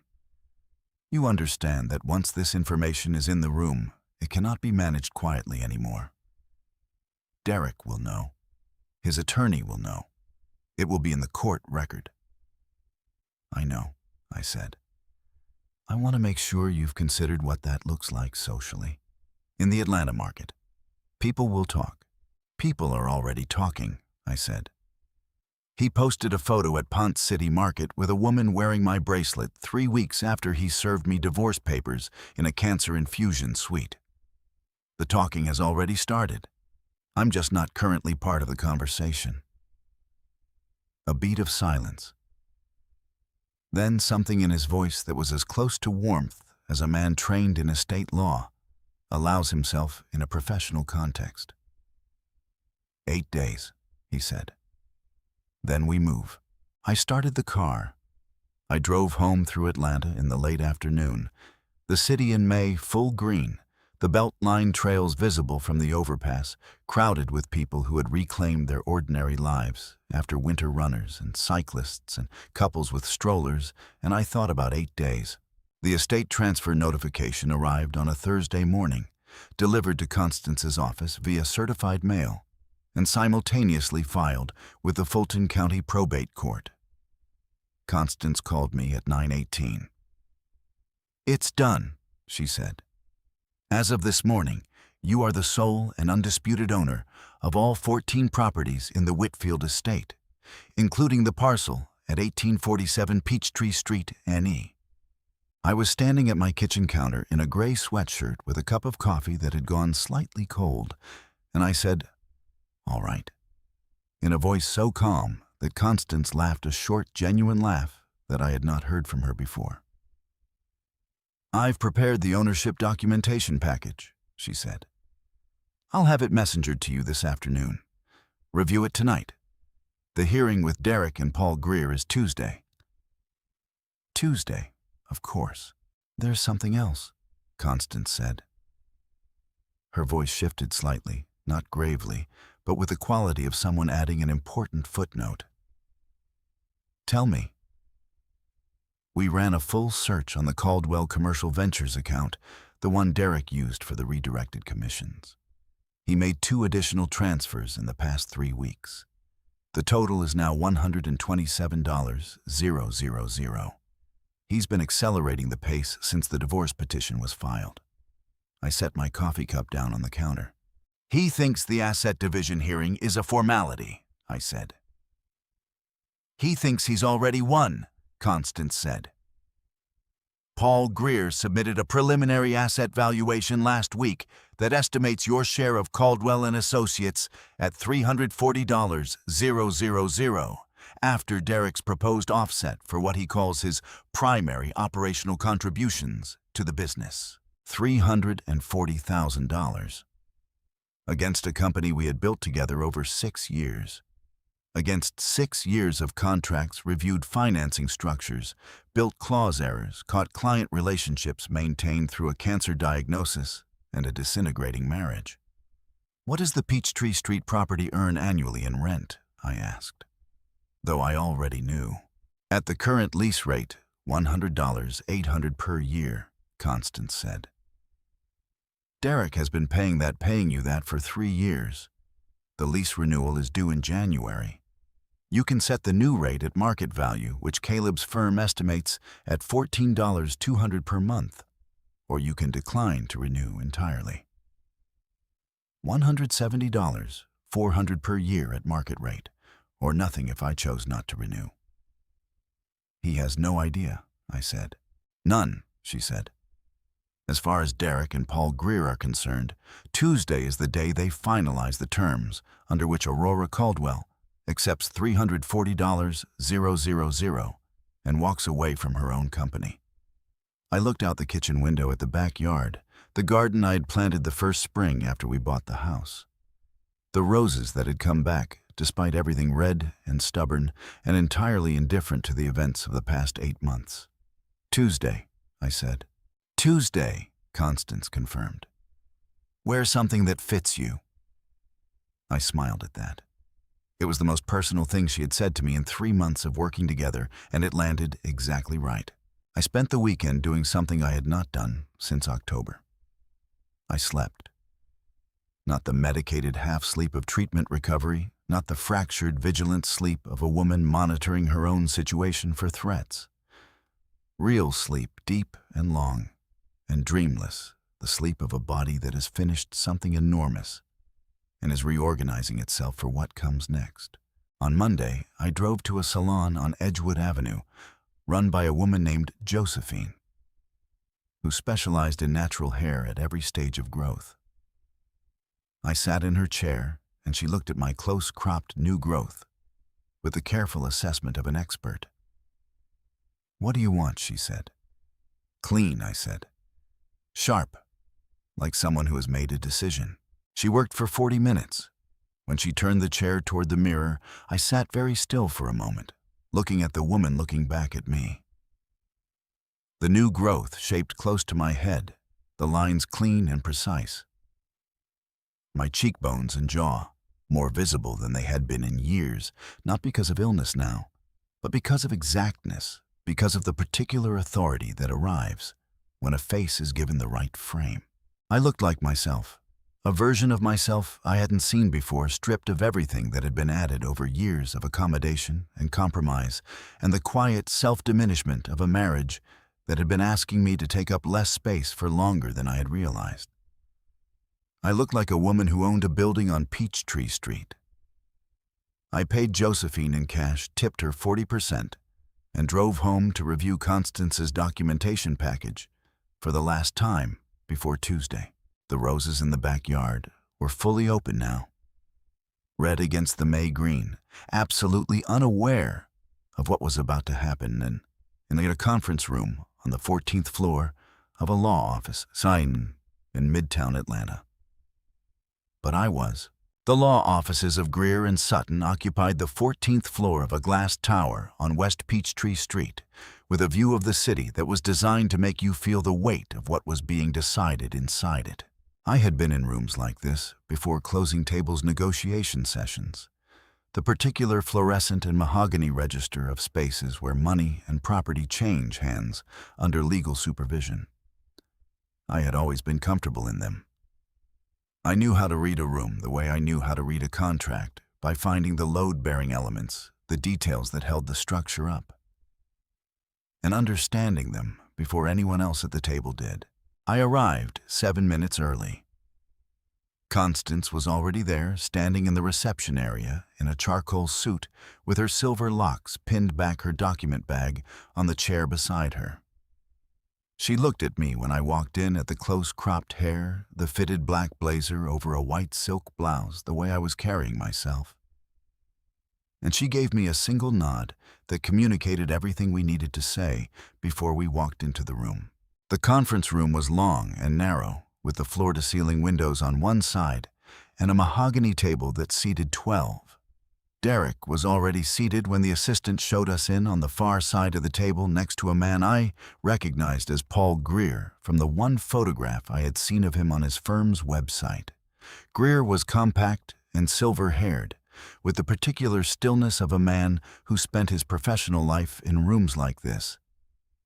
"You understand that once this information is in the room, it cannot be managed quietly anymore. Derek will know. His attorney will know. It will be in the court record." "I know," I said. "I want to make sure you've considered what that looks like socially. In the Atlanta market. People will talk. People are already talking, I said. He posted a photo at Ponce City Market with a woman wearing my bracelet 3 weeks after he served me divorce papers in a cancer infusion suite. The talking has already started. I'm just not currently part of the conversation. A beat of silence. Then something in his voice that was as close to warmth as a man trained in estate law allows himself in a professional context. 8 days, he said. Then we move. I started the car. I drove home through Atlanta in the late afternoon. The city in May, full green, the belt-lined trails visible from the overpass, crowded with people who had reclaimed their ordinary lives after winter runners and cyclists and couples with strollers, and I thought about 8 days. The estate transfer notification arrived on a Thursday morning, delivered to Constance's office via certified mail, and simultaneously filed with the Fulton County Probate Court. Constance called me at 9:18. "It's done," she said. "As of this morning, you are the sole and undisputed owner of all 14 properties in the Whitfield estate, including the parcel at 1847 Peachtree Street, NE." I was standing at my kitchen counter in a gray sweatshirt with a cup of coffee that had gone slightly cold, and I said, "All right," in a voice so calm that Constance laughed a short, genuine laugh that I had not heard from her before. "I've prepared the ownership documentation package," she said. "I'll have it messengered to you this afternoon. Review it tonight. The hearing with Derek and Paul Greer is Tuesday." "Tuesday, of course. There's something else," Constance said. Her voice shifted slightly, not gravely, but with the quality of someone adding an important footnote. "Tell me." We ran a full search on the Caldwell Commercial Ventures account, the one Derek used for the redirected commissions. He made 2 additional transfers in the past 3 weeks. The total is now $127,000. He's been accelerating the pace since the divorce petition was filed. I set my coffee cup down on the counter. "He thinks the asset division hearing is a formality," I said. "He thinks he's already won," Constance said. "Paul Greer submitted a preliminary asset valuation last week that estimates your share of Caldwell and Associates at $340,000 after Derek's proposed offset for what he calls his primary operational contributions to the business. $340,000. Against a company we had built together over 6 years. Against 6 years of contracts, reviewed financing structures, built clause errors, caught client relationships maintained through a cancer diagnosis and a disintegrating marriage. "What does the Peachtree Street property earn annually in rent?" I asked. Though I already knew. "At the current lease rate, $100, $800 per year," Constance said. "Derek has been paying you that for 3 years. The lease renewal is due in January. You can set the new rate at market value, which Caleb's firm estimates at $14,200 per month, or you can decline to renew entirely. $170, $400 per year at market rate, or nothing if I chose not to renew." "He has no idea," I said. "None," she said. "As far as Derek and Paul Greer are concerned, Tuesday is the day they finalize the terms under which Aurora Caldwell accepts $340,000 and walks away from her own company." I looked out the kitchen window at the backyard, the garden I had planted the first spring after we bought the house. The roses that had come back, despite everything red and stubborn and entirely indifferent to the events of the past 8 months. "Tuesday," I said. "Tuesday," Constance confirmed. "Wear something that fits you." I smiled at that. It was the most personal thing she had said to me in 3 months of working together, and it landed exactly right. I spent the weekend doing something I had not done since October. I slept. Not the medicated half-sleep of treatment recovery, not the fractured, vigilant sleep of a woman monitoring her own situation for threats. Real sleep, deep and long, and dreamless, the sleep of a body that has finished something enormous and is reorganizing itself for what comes next. On Monday, I drove to a salon on Edgewood Avenue, run by a woman named Josephine, who specialized in natural hair at every stage of growth. I sat in her chair, and she looked at my close-cropped new growth with the careful assessment of an expert. "What do you want?" she said. "Clean," I said. "Sharp, like someone who has made a decision." She worked for 40 minutes. When she turned the chair toward the mirror, I sat very still for a moment, looking at the woman looking back at me. The new growth shaped close to my head, the lines clean and precise. My cheekbones and jaw, more visible than they had been in years, not because of illness now, but because of exactness, because of the particular authority that arrives when a face is given the right frame. I looked like myself, a version of myself I hadn't seen before, stripped of everything that had been added over years of accommodation and compromise and the quiet self-diminishment of a marriage that had been asking me to take up less space for longer than I had realized. I looked like a woman who owned a building on Peachtree Street. I paid Josephine in cash, tipped her 40%, and drove home to review Constance's documentation package for the last time before Tuesday. The roses in the backyard were fully open now, red against the May green, absolutely unaware of what was about to happen, and in a conference room on the 14th floor of a law office sign in Midtown Atlanta. But I was. The law offices of Greer and Sutton occupied the 14th floor of a glass tower on West Peachtree Street, with a view of the city that was designed to make you feel the weight of what was being decided inside it. I had been in rooms like this before closing tables negotiation sessions, the particular fluorescent and mahogany register of spaces where money and property change hands under legal supervision. I had always been comfortable in them. I knew how to read a room the way I knew how to read a contract, by finding the load-bearing elements, the details that held the structure up, and understanding them before anyone else at the table did. I arrived 7 minutes early. Constance was already there, standing in the reception area in a charcoal suit with her silver locks pinned back her document bag on the chair beside her. She looked at me when I walked in at the close-cropped hair, the fitted black blazer over a white silk blouse, the way I was carrying myself. And she gave me a single nod that communicated everything we needed to say before we walked into the room. The conference room was long and narrow, with the floor-to-ceiling windows on one side and a mahogany table that seated 12. Derek was already seated when the assistant showed us in on the far side of the table next to a man I recognized as Paul Greer from the one photograph I had seen of him on his firm's website. Greer was compact and silver-haired, with the particular stillness of a man who spent his professional life in rooms like this,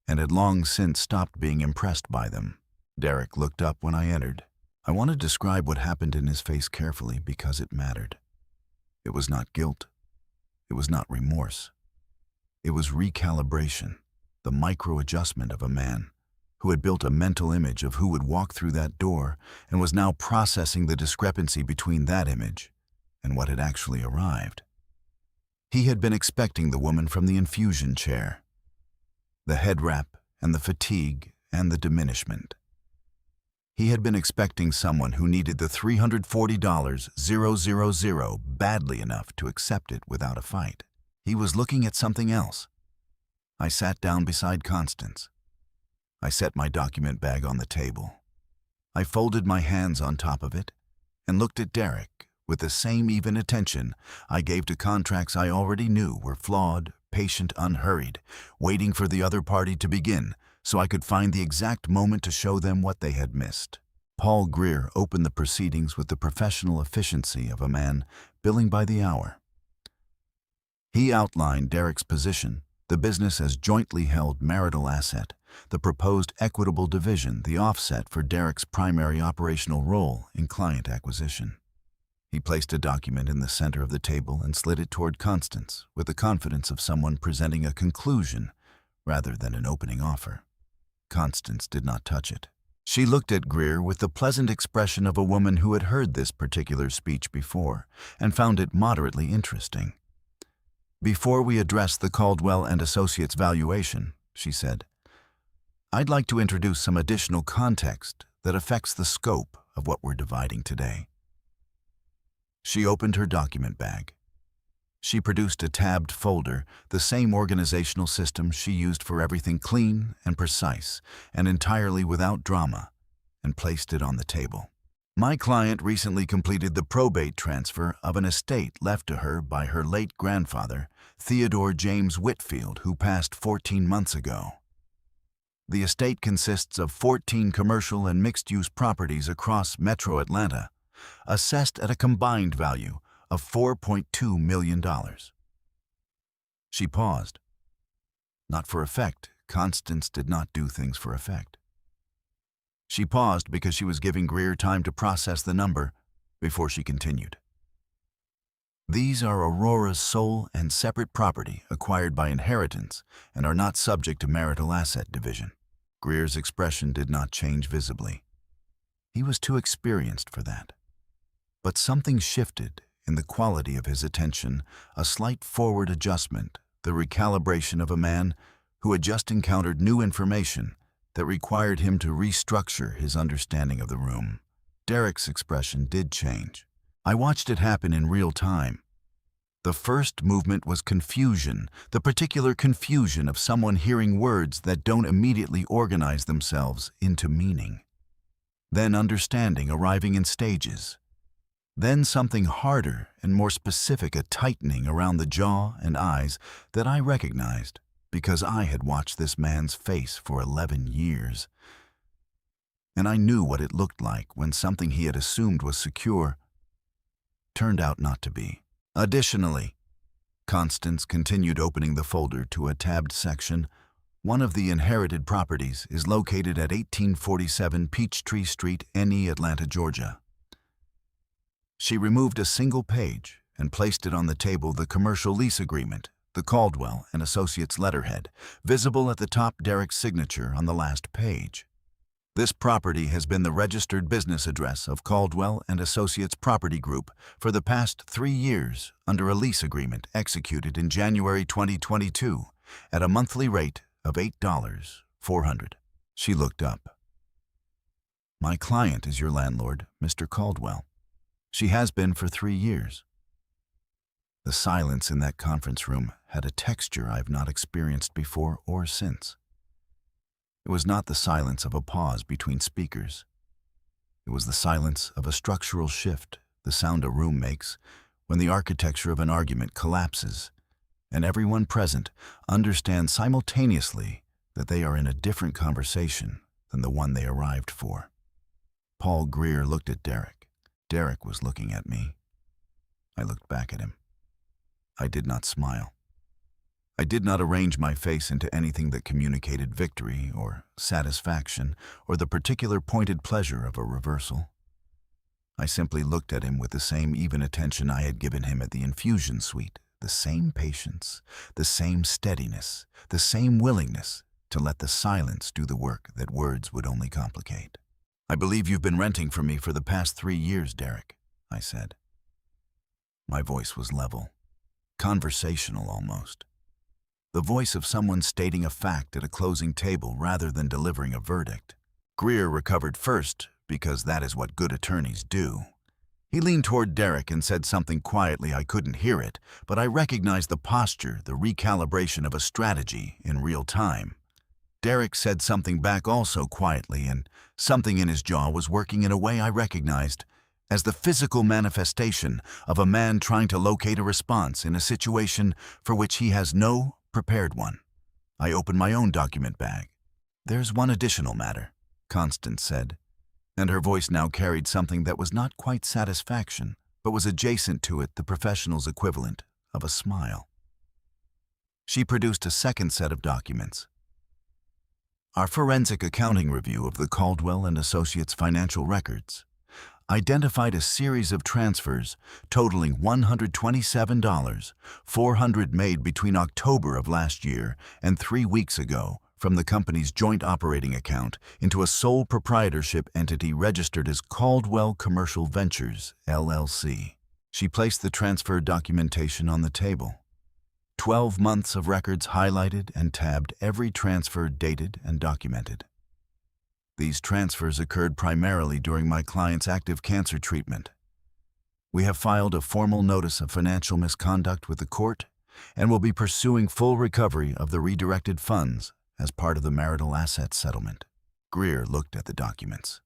and had long since stopped being impressed by them. Derek looked up when I entered. I want to describe what happened in his face carefully because it mattered. It was not guilt. It was not remorse. It was recalibration, the micro-adjustment of a man who had built a mental image of who would walk through that door and was now processing the discrepancy between that image and what had actually arrived. He had been expecting the woman from the infusion chair, the head wrap and the fatigue and the diminishment. He had been expecting someone who needed the $340,000 badly enough to accept it without a fight. He was looking at something else. I sat down beside Constance. I set my document bag on the table. I folded my hands on top of it and looked at Derek with the same even attention I gave to contracts I already knew were flawed, patient, unhurried, waiting for the other party to begin so I could find the exact moment to show them what they had missed. Paul Greer opened the proceedings with the professional efficiency of a man billing by the hour. He outlined Derek's position, the business as jointly held marital asset, the proposed equitable division, the offset for Derek's primary operational role in client acquisition. He placed a document in the center of the table and slid it toward Constance with the confidence of someone presenting a conclusion rather than an opening offer. Constance did not touch it. She looked at Greer with the pleasant expression of a woman who had heard this particular speech before and found it moderately interesting. "Before we address the Caldwell and Associates valuation," she said, "I'd like to introduce some additional context that affects the scope of what we're dividing today." She opened her document bag. She produced a tabbed folder, the same organizational system she used for everything clean and precise and entirely without drama, and placed it on the table. "My client recently completed the probate transfer of an estate left to her by her late grandfather, Theodore James Whitfield, who passed 14 months ago. The estate consists of 14 commercial and mixed-use properties across metro Atlanta, assessed at a combined value of $4.2 million. She paused. Not for effect. Constance did not do things for effect. She paused because she was giving Greer time to process the number before she continued. "These are Aurora's sole and separate property acquired by inheritance and are not subject to marital asset division." Greer's expression did not change visibly. He was too experienced for that. But something shifted in the quality of his attention, a slight forward adjustment, the recalibration of a man who had just encountered new information that required him to restructure his understanding of the room. Derek's expression did change. I watched it happen in real time. The first movement was confusion, the particular confusion of someone hearing words that don't immediately organize themselves into meaning. Then understanding arriving in stages. Then something harder and more specific, a tightening around the jaw and eyes that I recognized because I had watched this man's face for 11 years. And I knew what it looked like when something he had assumed was secure turned out not to be. Additionally, Constance continued opening the folder to a tabbed section. "One of the inherited properties is located at 1847 Peachtree Street, NE, Atlanta, Georgia." She removed a single page and placed it on the table, the commercial lease agreement, the Caldwell and Associates letterhead, visible at the top, Derek's signature on the last page. "This property has been the registered business address of Caldwell and Associates Property Group for the past 3 years under a lease agreement executed in January 2022 at a monthly rate of $8,400. She looked up. "My client is your landlord, Mr. Caldwell. She has been for 3 years. The silence in that conference room had a texture I've not experienced before or since. It was not the silence of a pause between speakers. It was the silence of a structural shift, the sound a room makes when the architecture of an argument collapses, and everyone present understands simultaneously that they are in a different conversation than the one they arrived for. Paul Greer looked at Derek. Derek was looking at me. I looked back at him. I did not smile. I did not arrange my face into anything that communicated victory or satisfaction or the particular pointed pleasure of a reversal. I simply looked at him with the same even attention I had given him at the infusion suite, the same patience, the same steadiness, the same willingness to let the silence do the work that words would only complicate. "I believe you've been renting from me for the past 3 years, Derek," I said. My voice was level, conversational almost. The voice of someone stating a fact at a closing table rather than delivering a verdict. Greer recovered first because that is what good attorneys do. He leaned toward Derek and said something quietly. I couldn't hear it, but I recognized the posture, the recalibration of a strategy in real time. Derek said something back also quietly, and something in his jaw was working in a way I recognized as the physical manifestation of a man trying to locate a response in a situation for which he has no prepared one. I opened my own document bag. "There's one additional matter," Constance said, and her voice now carried something that was not quite satisfaction, but was adjacent to it, the professional's equivalent of a smile. She produced a second set of documents. "Our forensic accounting review of the Caldwell and Associates financial records identified a series of transfers totaling $127,400 made between October of last year and 3 weeks ago from the company's joint operating account into a sole proprietorship entity registered as Caldwell Commercial Ventures, LLC. She placed the transfer documentation on the table. 12 months of records highlighted and tabbed, every transfer dated and documented. These transfers occurred primarily during my client's active cancer treatment. We have filed a formal notice of financial misconduct with the court and will be pursuing full recovery of the redirected funds as part of the marital asset settlement. Greer looked at the documents.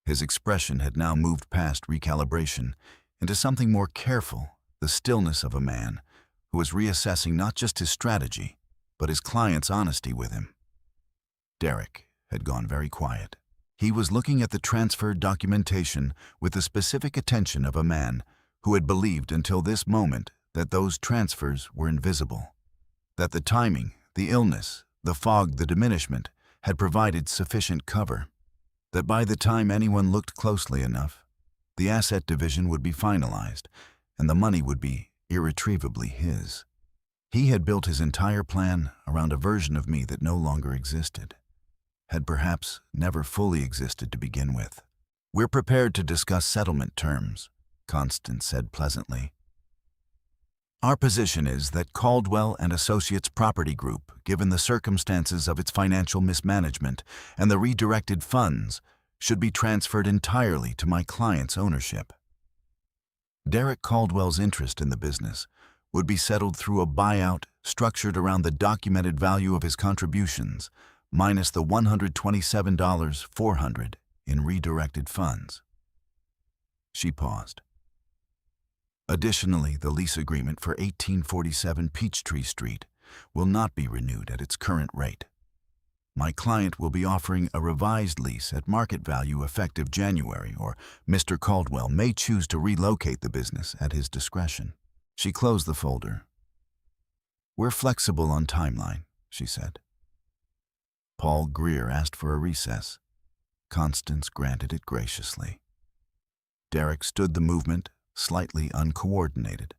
His expression had now moved past recalibration into something more careful, the stillness of a man who was reassessing not just his strategy, but his client's honesty with him. Derek had gone very quiet. He was looking at the transfer documentation with the specific attention of a man who had believed until this moment that those transfers were invisible, that the timing, the illness, the fog, the diminishment had provided sufficient cover, that by the time anyone looked closely enough, the asset division would be finalized and the money would be irretrievably his. He had built his entire plan around a version of me that no longer existed, had perhaps never fully existed to begin with. "We're prepared to discuss settlement terms," Constance said pleasantly. "Our position is that Caldwell and Associates Property Group, given the circumstances of its financial mismanagement and the redirected funds, should be transferred entirely to my client's ownership. Derek Caldwell's interest in the business would be settled through a buyout structured around the documented value of his contributions, minus the $127,400 in redirected funds." She paused. "Additionally, the lease agreement for 1847 Peachtree Street will not be renewed at its current rate. My client will be offering a revised lease at market value effective January, or Mr. Caldwell may choose to relocate the business at his discretion." She closed the folder. "We're flexible on timeline," she said. Paul Greer asked for a recess. Constance granted it graciously. Derek stood the movement, slightly uncoordinated,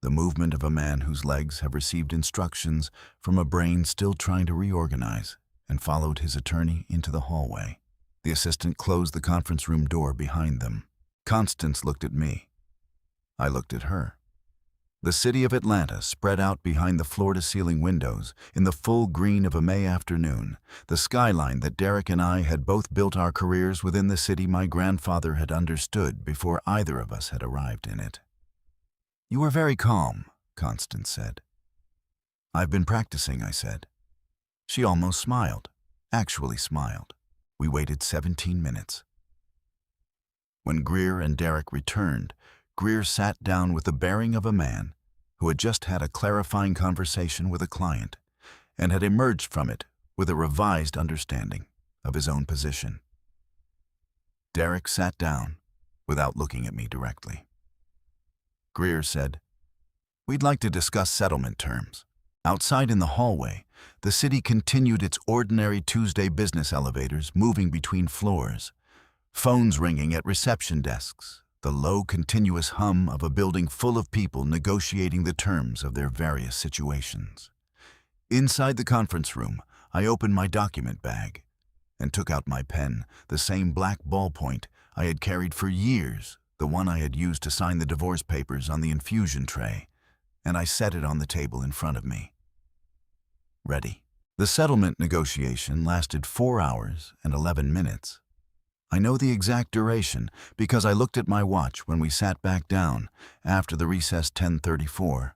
the movement of a man whose legs have received instructions from a brain still trying to reorganize, and followed his attorney into the hallway. The assistant closed the conference room door behind them. Constance looked at me. I looked at her. The city of Atlanta spread out behind the floor-to-ceiling windows in the full green of a May afternoon, the skyline that Derek and I had both built our careers within, the city my grandfather had understood before either of us had arrived in it. "You are very calm," Constance said. "I've been practicing," I said. She almost smiled, actually smiled. We waited 17 minutes. When Greer and Derek returned, Greer sat down with the bearing of a man who had just had a clarifying conversation with a client and had emerged from it with a revised understanding of his own position. Derek sat down without looking at me directly. Greer said, "We'd like to discuss settlement terms." Outside in the hallway, the city continued its ordinary Tuesday business elevators moving between floors, phones ringing at reception desks, the low continuous hum of a building full of people negotiating the terms of their various situations. Inside the conference room, I opened my document bag and took out my pen, the same black ballpoint I had carried for years, the one I had used to sign the divorce papers on the infusion tray, and I set it on the table in front of me. Ready. The settlement negotiation lasted 4 hours and 11 minutes. I know the exact duration because I looked at my watch when we sat back down after the recess 10:34.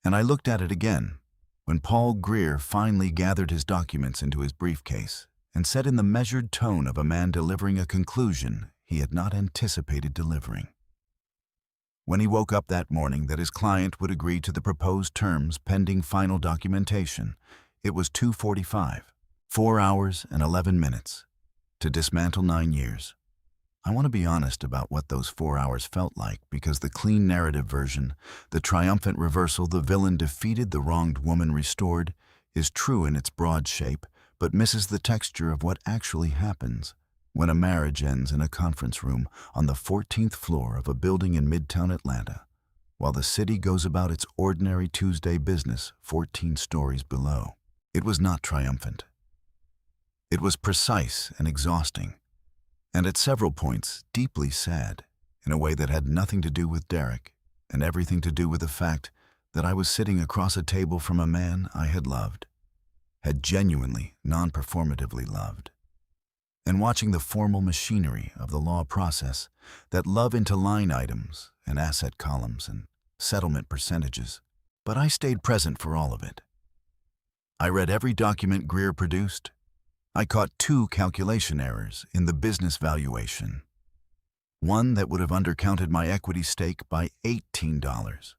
And I looked at it again when Paul Greer finally gathered his documents into his briefcase and said in the measured tone of a man delivering a conclusion he had not anticipated delivering. When he woke up that morning that his client would agree to the proposed terms pending final documentation, it was 2:45, 4 hours and 11 minutes, to dismantle 9 years. I want to be honest about what those 4 hours felt like, because the clean narrative version, the triumphant reversal, the villain defeated, the wronged woman restored, is true in its broad shape, but misses the texture of what actually happens when a marriage ends in a conference room on the 14th floor of a building in Midtown Atlanta, while the city goes about its ordinary Tuesday business 14 stories below. It was not triumphant. It was precise and exhausting, and at several points deeply sad, in a way that had nothing to do with Derek and everything to do with the fact that I was sitting across a table from a man I had loved, had genuinely, non-performatively loved, and watching the formal machinery of the law process that love into line items and asset columns and settlement percentages. But I stayed present for all of it. I read every document Greer produced. I caught 2 calculation errors in the business valuation. One that would have undercounted my equity stake by $18.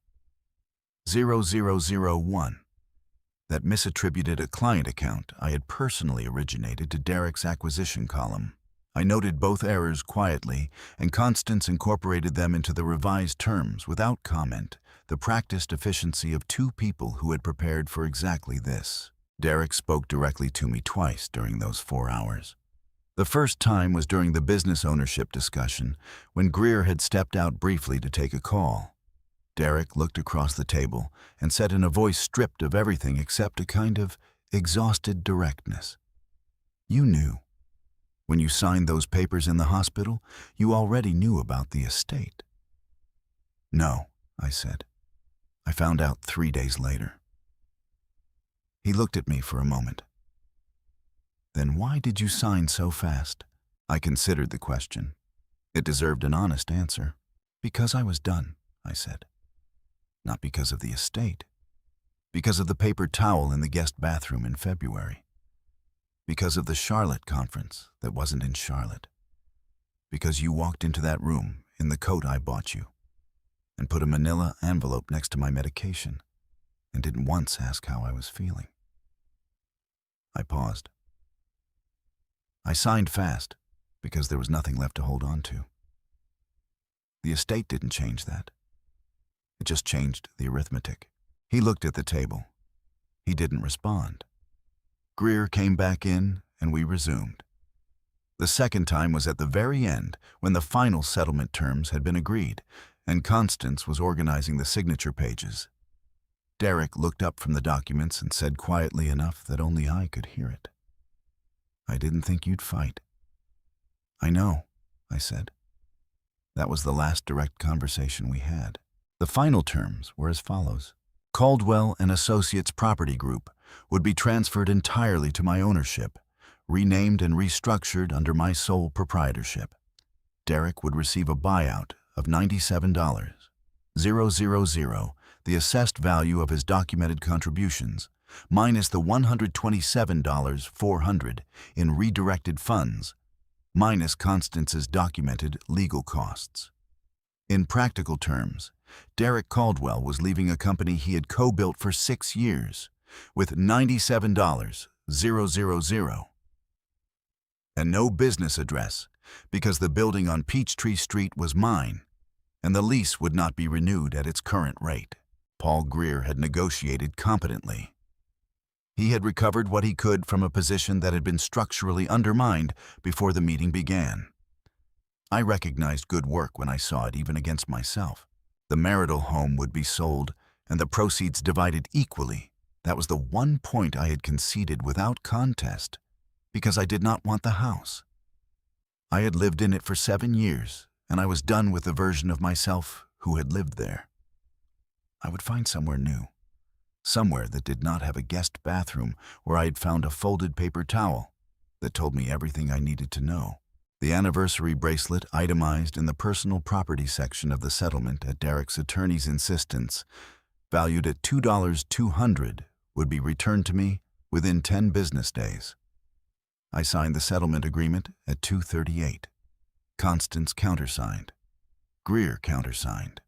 0001. That misattributed a client account I had personally originated to Derek's acquisition column. I noted both errors quietly, and Constance incorporated them into the revised terms without comment, the practiced efficiency of 2 people who had prepared for exactly this. Derek spoke directly to me twice during those 4 hours. The first time was during the business ownership discussion, when Greer had stepped out briefly to take a call. Derek looked across the table and said in a voice stripped of everything except a kind of exhausted directness, "You knew. When you signed those papers in the hospital, you already knew about the estate." "No," I said. "I found out 3 days later." He looked at me for a moment. "Then why did you sign so fast?" I considered the question. It deserved an honest answer. "Because I was done," I said. "Not because of the estate. Because of the paper towel in the guest bathroom in February. Because of the Charlotte conference that wasn't in Charlotte. Because you walked into that room in the coat I bought you and put a manila envelope next to my medication and didn't once ask how I was feeling." I paused. "I signed fast because there was nothing left to hold on to. The estate didn't change that. It just changed the arithmetic." He looked at the table. He didn't respond. Greer came back in, and we resumed. The second time was at the very end, when the final settlement terms had been agreed, and Constance was organizing the signature pages. Derek looked up from the documents and said quietly enough that only I could hear it, "I didn't think you'd fight." "I know," I said. That was the last direct conversation we had. The final terms were as follows. Caldwell and Associates Property Group would be transferred entirely to my ownership, renamed and restructured under my sole proprietorship. Derek would receive a buyout of $97,000, the assessed value of his documented contributions, minus the $127,400 in redirected funds, minus Constance's documented legal costs. In practical terms, Derek Caldwell was leaving a company he had co-built for 6 years with $97,000 and no business address because the building on Peachtree Street was mine and the lease would not be renewed at its current rate. Paul Greer had negotiated competently. He had recovered what he could from a position that had been structurally undermined before the meeting began. I recognized good work when I saw it, even against myself. The marital home would be sold and the proceeds divided equally. That was the one point I had conceded without contest, because I did not want the house. I had lived in it for 7 years, and I was done with the version of myself who had lived there. I would find somewhere new, somewhere that did not have a guest bathroom where I had found a folded paper towel that told me everything I needed to know. The anniversary bracelet, itemized in the personal property section of the settlement at Derek's attorney's insistence, valued at $2,200, would be returned to me within 10 business days. I signed the settlement agreement at 2:38. Constance countersigned. Greer countersigned.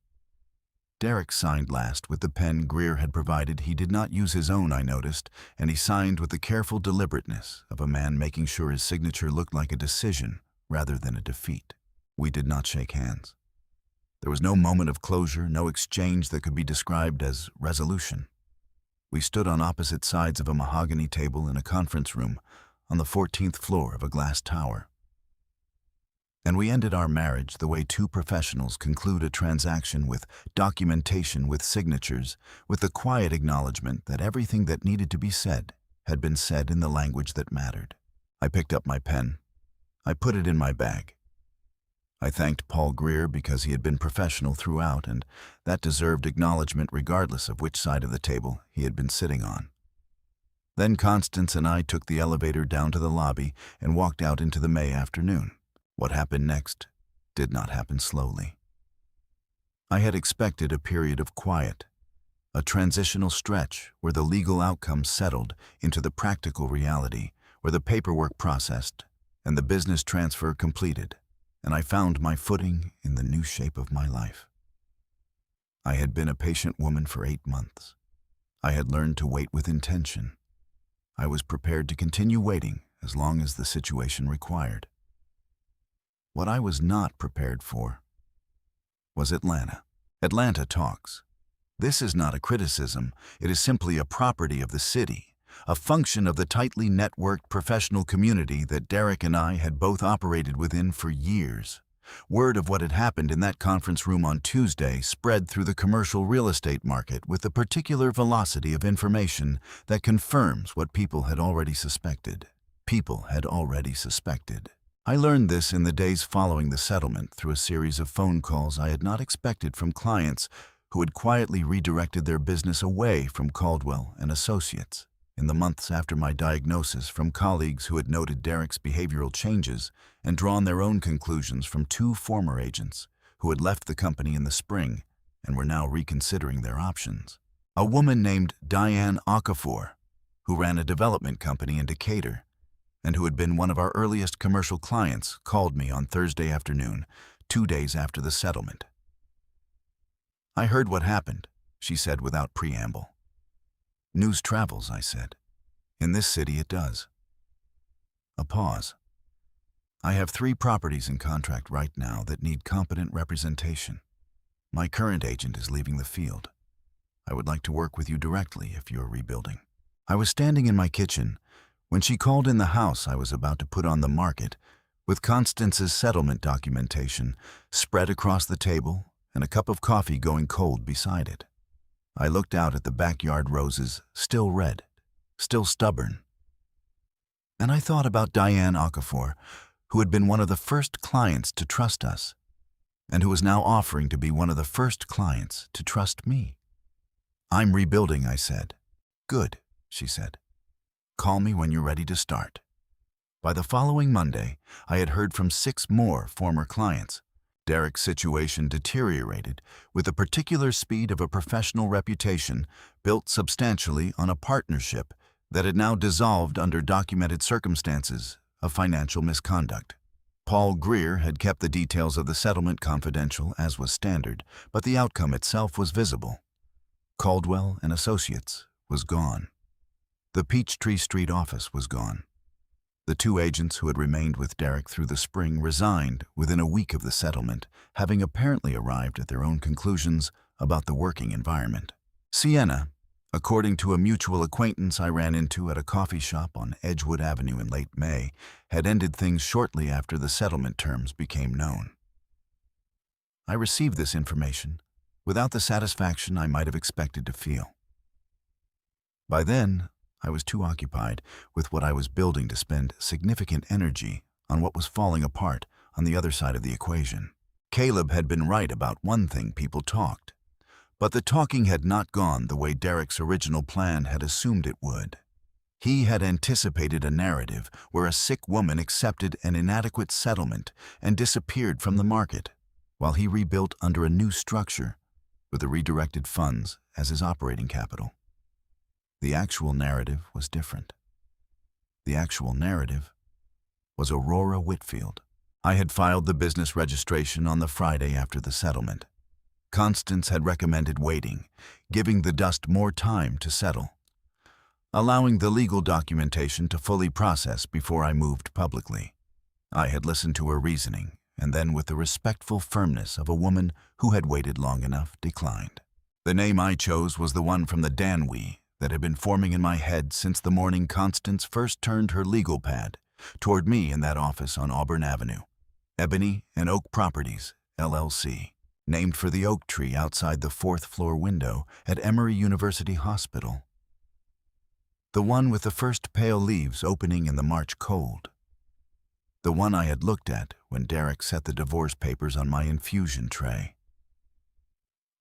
Derek signed last with the pen Greer had provided. He did not use his own, I noticed, and he signed with the careful deliberateness of a man making sure his signature looked like a decision rather than a defeat. We did not shake hands. There was no moment of closure, no exchange that could be described as resolution. We stood on opposite sides of a mahogany table in a conference room on the 14th floor of a glass tower. And we ended our marriage the way 2 professionals conclude a transaction, with documentation, with signatures, with the quiet acknowledgement that everything that needed to be said had been said in the language that mattered. I picked up my pen. I put it in my bag. I thanked Paul Greer because he had been professional throughout, and that deserved acknowledgement regardless of which side of the table he had been sitting on. Then Constance and I took the elevator down to the lobby and walked out into the May afternoon. What happened next did not happen slowly. I had expected a period of quiet, a transitional stretch where the legal outcome settled into the practical reality, where the paperwork processed and the business transfer completed, and I found my footing in the new shape of my life. I had been a patient woman for 8 months. I had learned to wait with intention. I was prepared to continue waiting as long as the situation required. What I was not prepared for was Atlanta. Atlanta talks. This is not a criticism. It is simply a property of the city, a function of the tightly networked professional community that Derek and I had both operated within for years. Word of what had happened in that conference room on Tuesday spread through the commercial real estate market with a particular velocity of information that confirms what people had already suspected. I learned this in the days following the settlement through a series of phone calls I had not expected from clients who had quietly redirected their business away from Caldwell and Associates. In the months after my diagnosis, from colleagues who had noted Derek's behavioral changes and drawn their own conclusions from 2 former agents who had left the company in the spring and were now reconsidering their options. A woman named Diane Okafor, who ran a development company in Decatur and who had been one of our earliest commercial clients, called me on Thursday afternoon, 2 days after the settlement. "I heard what happened," she said without preamble. "News travels," I said. "In this city it does." A pause. "I have 3 properties in contract right now that need competent representation. My current agent is leaving the field. I would like to work with you directly if you are rebuilding." I was standing in my kitchen when she called in the house I was about to put on the market, with Constance's settlement documentation spread across the table and a cup of coffee going cold beside it. I looked out at the backyard roses, still red, still stubborn. And I thought about Diane Okafor, who had been one of the first clients to trust us, and who was now offering to be one of the first clients to trust me. "I'm rebuilding," I said. "Good," she said. "Call me when you're ready to start." By the following Monday, I had heard from 6 more former clients. Derek's situation deteriorated with the particular speed of a professional reputation built substantially on a partnership that had now dissolved under documented circumstances of financial misconduct. Paul Greer had kept the details of the settlement confidential, as was standard, but the outcome itself was visible. Caldwell and Associates was gone. The Peachtree Street office was gone. The 2 agents who had remained with Derek through the spring resigned within a week of the settlement, having apparently arrived at their own conclusions about the working environment. Sienna, according to a mutual acquaintance I ran into at a coffee shop on Edgewood Avenue in late May, had ended things shortly after the settlement terms became known. I received this information without the satisfaction I might have expected to feel. By then, I was too occupied with what I was building to spend significant energy on what was falling apart on the other side of the equation. Caleb had been right about one thing: people talked. But the talking had not gone the way Derek's original plan had assumed it would. He had anticipated a narrative where a sick woman accepted an inadequate settlement and disappeared from the market, while he rebuilt under a new structure with the redirected funds as his operating capital. The actual narrative was different. The actual narrative was Aurora Whitfield. I had filed the business registration on the Friday after the settlement. Constance had recommended waiting, giving the dust more time to settle, allowing the legal documentation to fully process before I moved publicly. I had listened to her reasoning, and then, with the respectful firmness of a woman who had waited long enough, declined. The name I chose was the one from the Danwee that had been forming in my head since the morning Constance first turned her legal pad toward me in that office on Auburn Avenue. Ebony and Oak Properties, LLC, named for the oak tree outside the 4th-floor window at Emory University Hospital. The one with the first pale leaves opening in the March cold. The one I had looked at when Derek set the divorce papers on my infusion tray.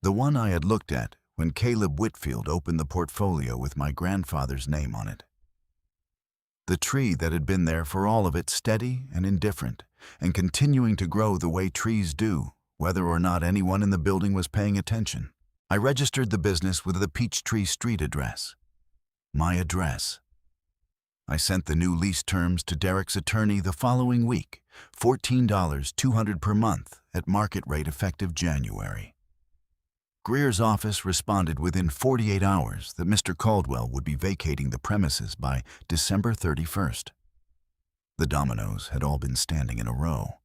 The one I had looked at when Caleb Whitfield opened the portfolio with my grandfather's name on it. The tree that had been there for all of it, steady and indifferent, and continuing to grow the way trees do, whether or not anyone in the building was paying attention. I registered the business with the Peachtree Street address. My address. I sent the new lease terms to Derek's attorney the following week, $14.200 per month at market rate effective January. Greer's office responded within 48 hours that Mr. Caldwell would be vacating the premises by December 31st. The dominoes had all been standing in a row.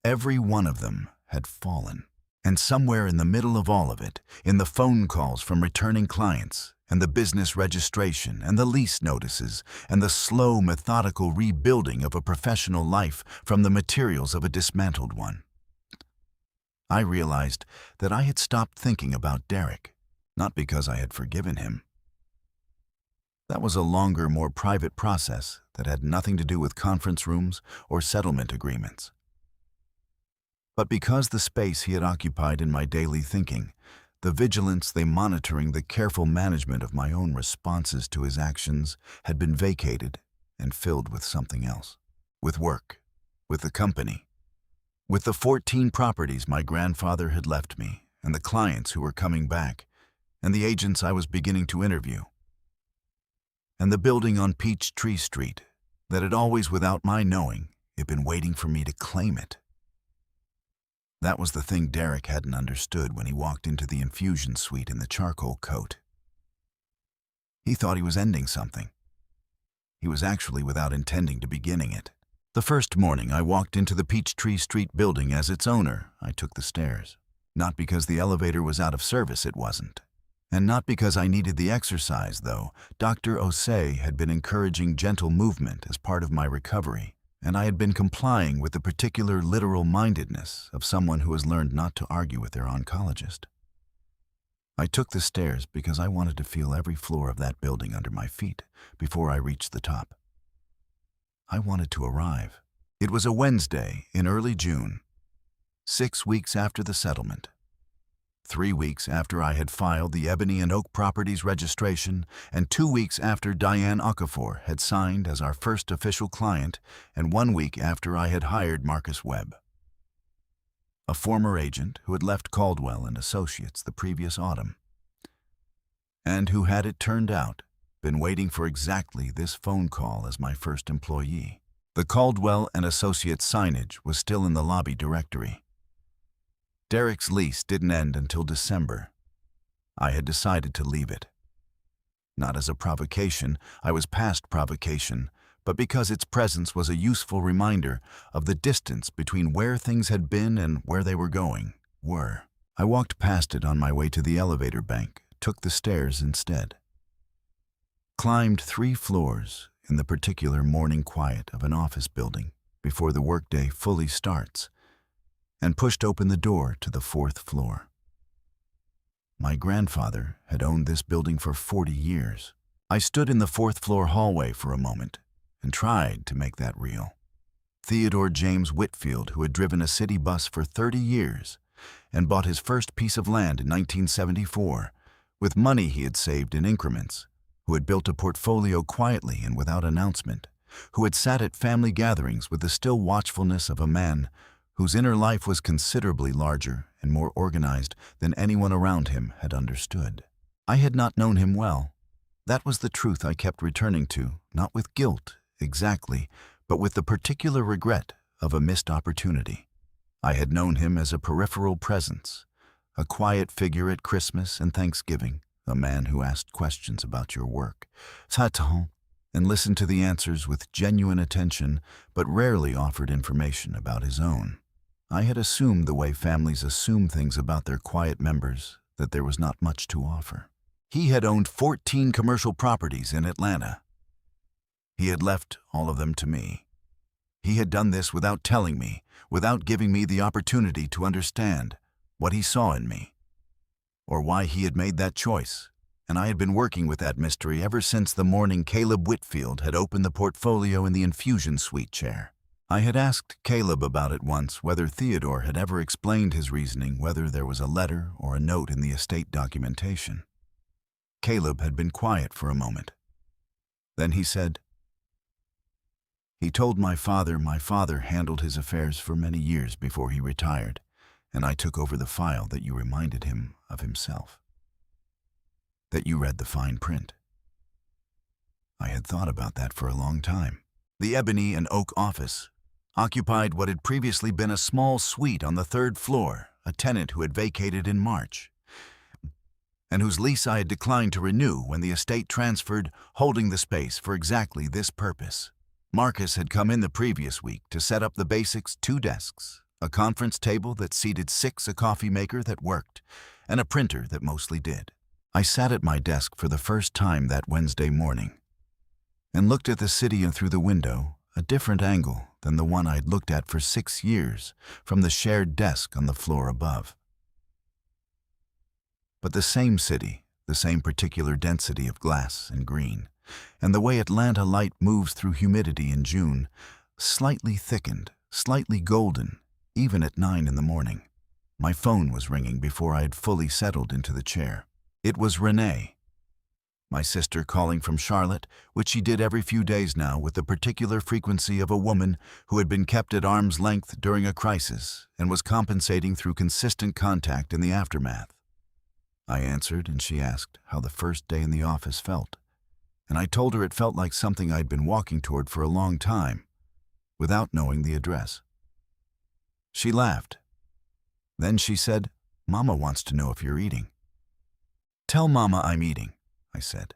Every one of them had fallen. And somewhere in the middle of all of it, in the phone calls from returning clients, and the business registration, and the lease notices, and the slow, methodical rebuilding of a professional life from the materials of a dismantled one, I realized that I had stopped thinking about Derek, not because I had forgiven him. That was a longer, more private process that had nothing to do with conference rooms or settlement agreements. But because the space he had occupied in my daily thinking, the vigilance, the monitoring, the careful management of my own responses to his actions had been vacated and filled with something else. With work, with the company, with the 14 properties my grandfather had left me, and the clients who were coming back, and the agents I was beginning to interview, and the building on Peachtree Street that had always, without my knowing, had been waiting for me to claim it. That was the thing Derek hadn't understood when he walked into the infusion suite in the charcoal coat. He thought he was ending something. He was actually without intending to beginning it. The first morning I walked into the Peachtree Street building as its owner, I took the stairs. Not because the elevator was out of service, it wasn't. And not because I needed the exercise, though. Dr. Osei had been encouraging gentle movement as part of my recovery, and I had been complying with the particular literal-mindedness of someone who has learned not to argue with their oncologist. I took the stairs because I wanted to feel every floor of that building under my feet before I reached the top. I wanted to arrive. It was a Wednesday in early June, 6 weeks after the settlement. 3 weeks after I had filed the Ebony and Oak Properties registration, and 2 weeks after Diane Okafor had signed as our first official client, and 1 week after I had hired Marcus Webb, a former agent who had left Caldwell and Associates the previous autumn, and who had, it turned out, been waiting for exactly this phone call as my first employee. The Caldwell and Associates signage was still in the lobby directory. Derek's lease didn't end until December. I had decided to leave it. Not as a provocation, I was past provocation, but because its presence was a useful reminder of the distance between where things had been and where they were going, were. I walked past it on my way to the elevator bank, took the stairs instead. Climbed 3 floors in the particular morning quiet of an office building before the workday fully starts, and pushed open the door to the 4th floor. My grandfather had owned this building for 40 years. I stood in the 4th floor hallway for a moment and tried to make that real. Theodore James Whitfield, who had driven a city bus for 30 years and bought his first piece of land in 1974 with money he had saved in increments, who had built a portfolio quietly and without announcement, who had sat at family gatherings with the still watchfulness of a man whose inner life was considerably larger and more organized than anyone around him had understood. I had not known him well. That was the truth I kept returning to, not with guilt, exactly, but with the particular regret of a missed opportunity. I had known him as a peripheral presence, a quiet figure at Christmas and Thanksgiving, a man who asked questions about your work, and listened to the answers with genuine attention, but rarely offered information about his own. I had assumed the way families assume things about their quiet members, that there was not much to offer. He had owned 14 commercial properties in Atlanta. He had left all of them to me. He had done this without telling me, without giving me the opportunity to understand what he saw in me, or why he had made that choice, and I had been working with that mystery ever since the morning Caleb Whitfield had opened the portfolio in the infusion suite chair. I had asked Caleb about it once, whether Theodore had ever explained his reasoning, whether there was a letter or a note in the estate documentation. Caleb had been quiet for a moment. Then he said, "He told my father handled his affairs for many years before he retired, and I took over the file that you reminded him of himself. That you read the fine print." I had thought about that for a long time. The ebony and oak office occupied what had previously been a small suite on the 3rd floor, a tenant who had vacated in March, and whose lease I had declined to renew when the estate transferred, holding the space for exactly this purpose. Marcus had come in the previous week to set up the basics: 2 desks, a conference table that seated 6, a coffee maker that worked, and a printer that mostly did. I sat at my desk for the first time that Wednesday morning and looked at the city through the window, a different angle than the one I'd looked at for 6 years from the shared desk on the floor above. But the same city, the same particular density of glass and green, and the way Atlanta light moves through humidity in June, slightly thickened, slightly golden, even at 9 in the morning. My phone was ringing before I had fully settled into the chair. It was Renee, my sister, calling from Charlotte, which she did every few days now with the particular frequency of a woman who had been kept at arm's length during a crisis and was compensating through consistent contact in the aftermath. I answered, and she asked how the first day in the office felt, and I told her it felt like something I'd been walking toward for a long time, without knowing the address. She laughed. Then she said, "Mama wants to know if you're eating." "Tell Mama I'm eating," I said.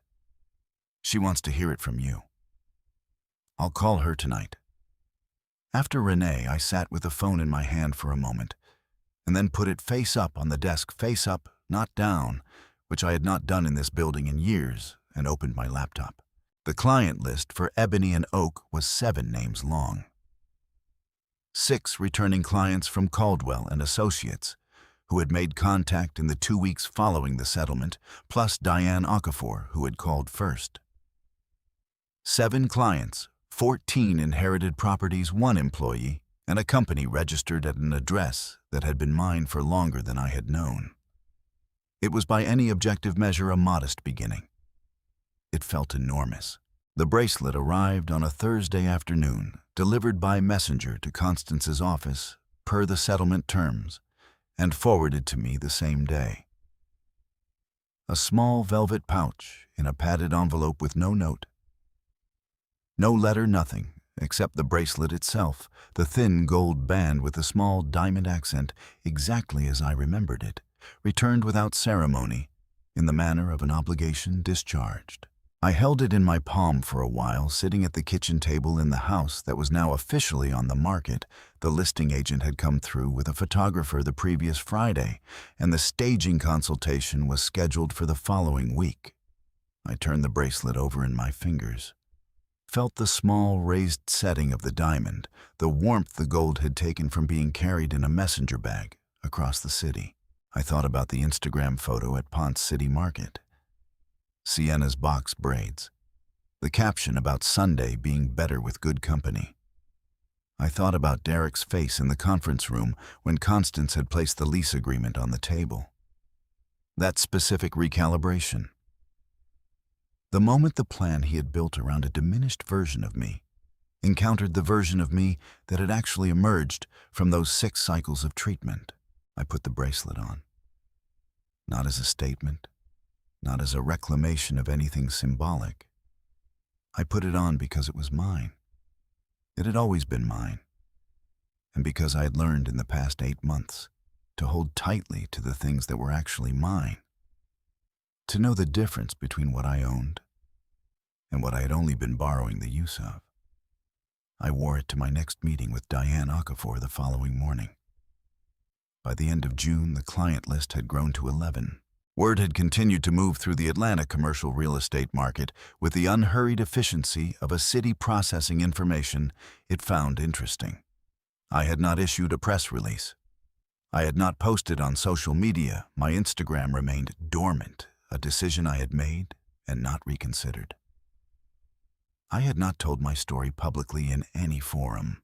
"She wants to hear it from you." "I'll call her tonight." After Renee, I sat with the phone in my hand for a moment, and then put it face up on the desk, face up, not down, which I had not done in this building in years, and opened my laptop. The client list for Ebony and Oak was 7 names long. 6 returning clients from Caldwell and Associates, who had made contact in the 2 weeks following the settlement, plus Diane Okafor, who had called first. 7 clients, 14 inherited properties, 1 employee, and a company registered at an address that had been mine for longer than I had known. It was by any objective measure a modest beginning. It felt enormous. The bracelet arrived on a Thursday afternoon, delivered by messenger to Constance's office, per the settlement terms, and forwarded to me the same day. A small velvet pouch in a padded envelope with no note. No letter, nothing, except the bracelet itself, the thin gold band with a small diamond accent, exactly as I remembered it, returned without ceremony, in the manner of an obligation discharged. I held it in my palm for a while, sitting at the kitchen table in the house that was now officially on the market. The listing agent had come through with a photographer the previous Friday, and the staging consultation was scheduled for the following week. I turned the bracelet over in my fingers, felt the small raised setting of the diamond, the warmth the gold had taken from being carried in a messenger bag across the city. I thought about the Instagram photo at Ponce City Market, Sienna's box braids, the caption about Sunday being better with good company. I thought about Derek's face in the conference room when Constance had placed the lease agreement on the table. That specific recalibration. The moment the plan he had built around a diminished version of me encountered the version of me that had actually emerged from those 6 cycles of treatment, I put the bracelet on. Not as a statement, not as a reclamation of anything symbolic. I put it on because it was mine. It had always been mine. And because I had learned in the past 8 months to hold tightly to the things that were actually mine, to know the difference between what I owned and what I had only been borrowing the use of. I wore it to my next meeting with Diane Okafor the following morning. By the end of June, the client list had grown to 11. Word had continued to move through the Atlanta commercial real estate market with the unhurried efficiency of a city processing information it found interesting. I had not issued a press release. I had not posted on social media. My Instagram remained dormant, a decision I had made and not reconsidered. I had not told my story publicly in any forum.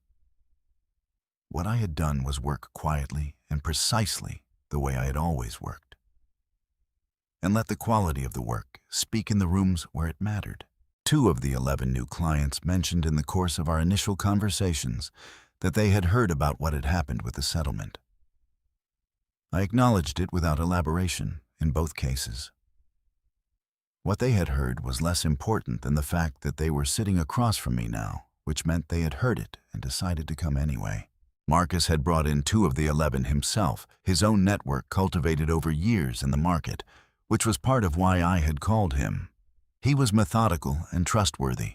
What I had done was work quietly and precisely the way I had always worked, and let the quality of the work speak in the rooms where it mattered. 2 of the 11 new clients mentioned in the course of our initial conversations that they had heard about what had happened with the settlement. I acknowledged it without elaboration in both cases. What they had heard was less important than the fact that they were sitting across from me now, which meant they had heard it and decided to come anyway. Marcus had brought in 2 of the 11 himself, his own network cultivated over years in the market, which was part of why I had called him. He was methodical and trustworthy,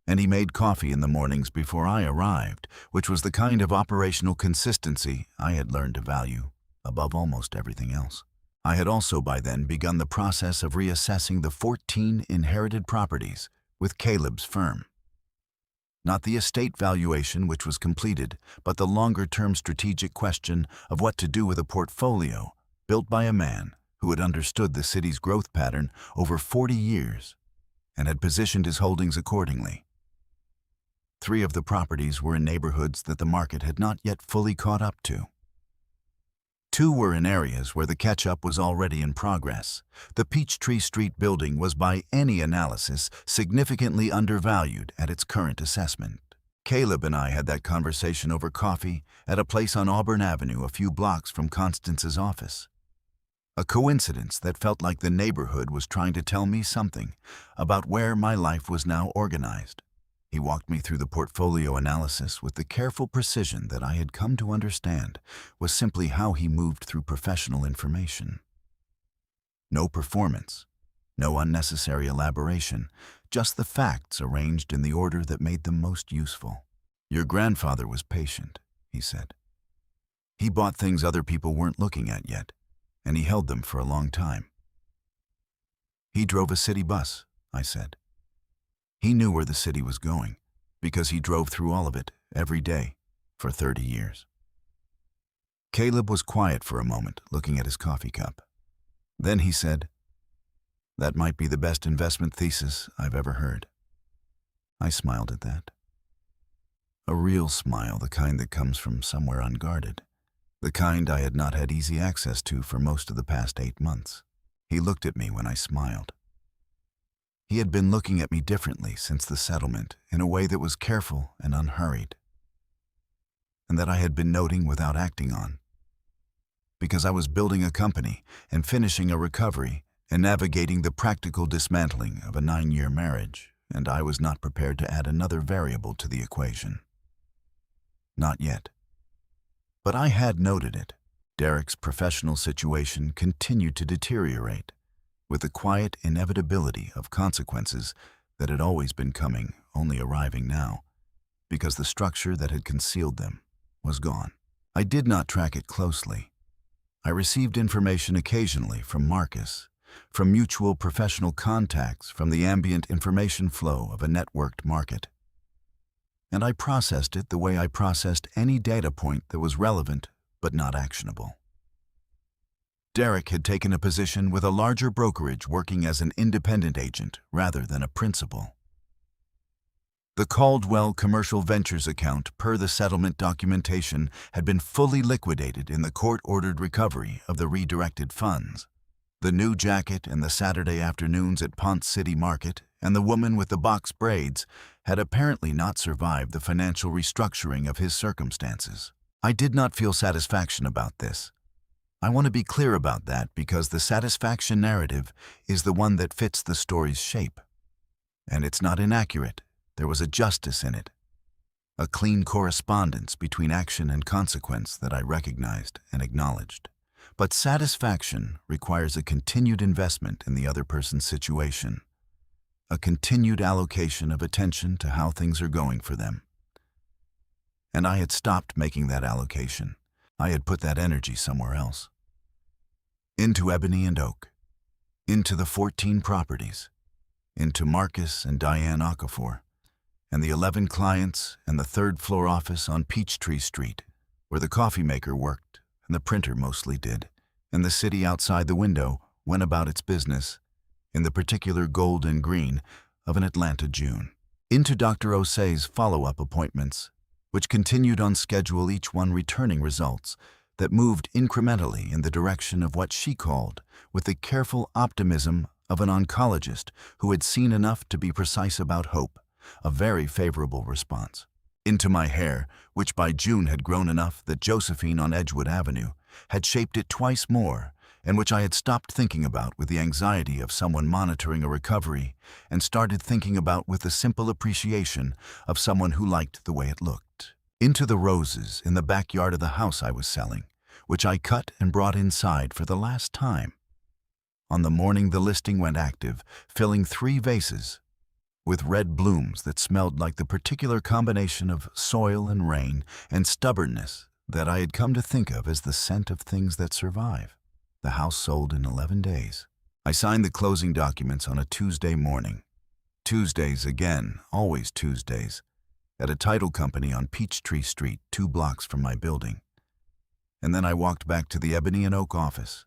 and he made coffee in the mornings before I arrived, which was the kind of operational consistency I had learned to value above almost everything else. I had also by then begun the process of reassessing the 14 inherited properties with Caleb's firm. Not the estate valuation, which was completed, but the longer-term strategic question of what to do with a portfolio built by a man who had understood the city's growth pattern over 40 years and had positioned his holdings accordingly. 3 of the properties were in neighborhoods that the market had not yet fully caught up to. 2 were in areas where the catch-up was already in progress. The Peachtree Street building was by any analysis significantly undervalued at its current assessment. Caleb and I had that conversation over coffee at a place on Auburn Avenue a few blocks from Constance's office. A coincidence that felt like the neighborhood was trying to tell me something about where my life was now organized. He walked me through the portfolio analysis with the careful precision that I had come to understand was simply how he moved through professional information. No performance, no unnecessary elaboration, just the facts arranged in the order that made them most useful. "Your grandfather was patient," he said. "He bought things other people weren't looking at yet, and he held them for a long time." "He drove a city bus," I said. "He knew where the city was going, because he drove through all of it every day for 30 years. Caleb was quiet for a moment, looking at his coffee cup. Then he said, "That might be the best investment thesis I've ever heard." I smiled at that. A real smile, the kind that comes from somewhere unguarded. The kind I had not had easy access to for most of the past 8 months. He looked at me when I smiled. He had been looking at me differently since the settlement, in a way that was careful and unhurried, and that I had been noting without acting on. Because I was building a company and finishing a recovery and navigating the practical dismantling of a 9-year marriage, and I was not prepared to add another variable to the equation. Not yet. But I had noted it. Derek's professional situation continued to deteriorate, with the quiet inevitability of consequences that had always been coming, only arriving now, because the structure that had concealed them was gone. I did not track it closely. I received information occasionally from Marcus, from mutual professional contacts, from the ambient information flow of a networked market. And I processed it the way I processed any data point that was relevant but not actionable. Derek had taken a position with a larger brokerage working as an independent agent rather than a principal. The Caldwell Commercial Ventures account, per the settlement documentation, had been fully liquidated in the court-ordered recovery of the redirected funds. The new jacket and the Saturday afternoons at Ponce City Market and the woman with the box braids had apparently not survived the financial restructuring of his circumstances. I did not feel satisfaction about this. I want to be clear about that because the satisfaction narrative is the one that fits the story's shape. And it's not inaccurate. There was a justice in it, a clean correspondence between action and consequence that I recognized and acknowledged. But satisfaction requires a continued investment in the other person's situation, a continued allocation of attention to how things are going for them. And I had stopped making that allocation. I had put that energy somewhere else. Into Ebony and Oak, into the 14 properties, into Marcus and Diane Okafor, and the 11 clients and the third-floor office on Peachtree Street, where the coffee maker worked and the printer mostly did, and the city outside the window went about its business in the particular gold and green of an Atlanta June. Into Dr. Osei's follow-up appointments, which continued on schedule, each one returning results that moved incrementally in the direction of what she called, with the careful optimism of an oncologist who had seen enough to be precise about hope, a very favorable response. Into my hair, which by June had grown enough that Josephine on Edgewood Avenue had shaped it twice more, and which I had stopped thinking about with the anxiety of someone monitoring a recovery and started thinking about with the simple appreciation of someone who liked the way it looked. Into the roses in the backyard of the house I was selling, which I cut and brought inside for the last time. On the morning the listing went active, filling 3 vases with red blooms that smelled like the particular combination of soil and rain and stubbornness that I had come to think of as the scent of things that survive. The house sold in 11 days. I signed the closing documents on a Tuesday morning. Tuesdays again, always Tuesdays, at a title company on Peachtree Street, 2 blocks from my building. And then I walked back to the Ebony and Oak office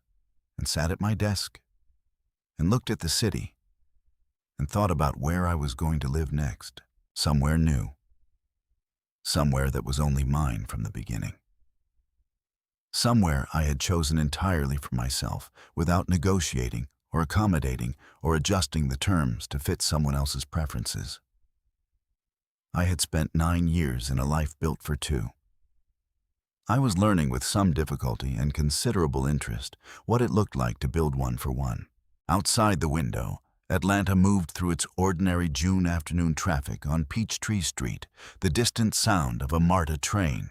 and sat at my desk and looked at the city and thought about where I was going to live next, somewhere new, somewhere that was only mine from the beginning. Somewhere I had chosen entirely for myself, without negotiating or accommodating or adjusting the terms to fit someone else's preferences. I had spent 9 years in a life built for 2. I was learning with some difficulty and considerable interest what it looked like to build one for one. Outside the window, Atlanta moved through its ordinary June afternoon traffic on Peachtree Street, the distant sound of a MARTA train,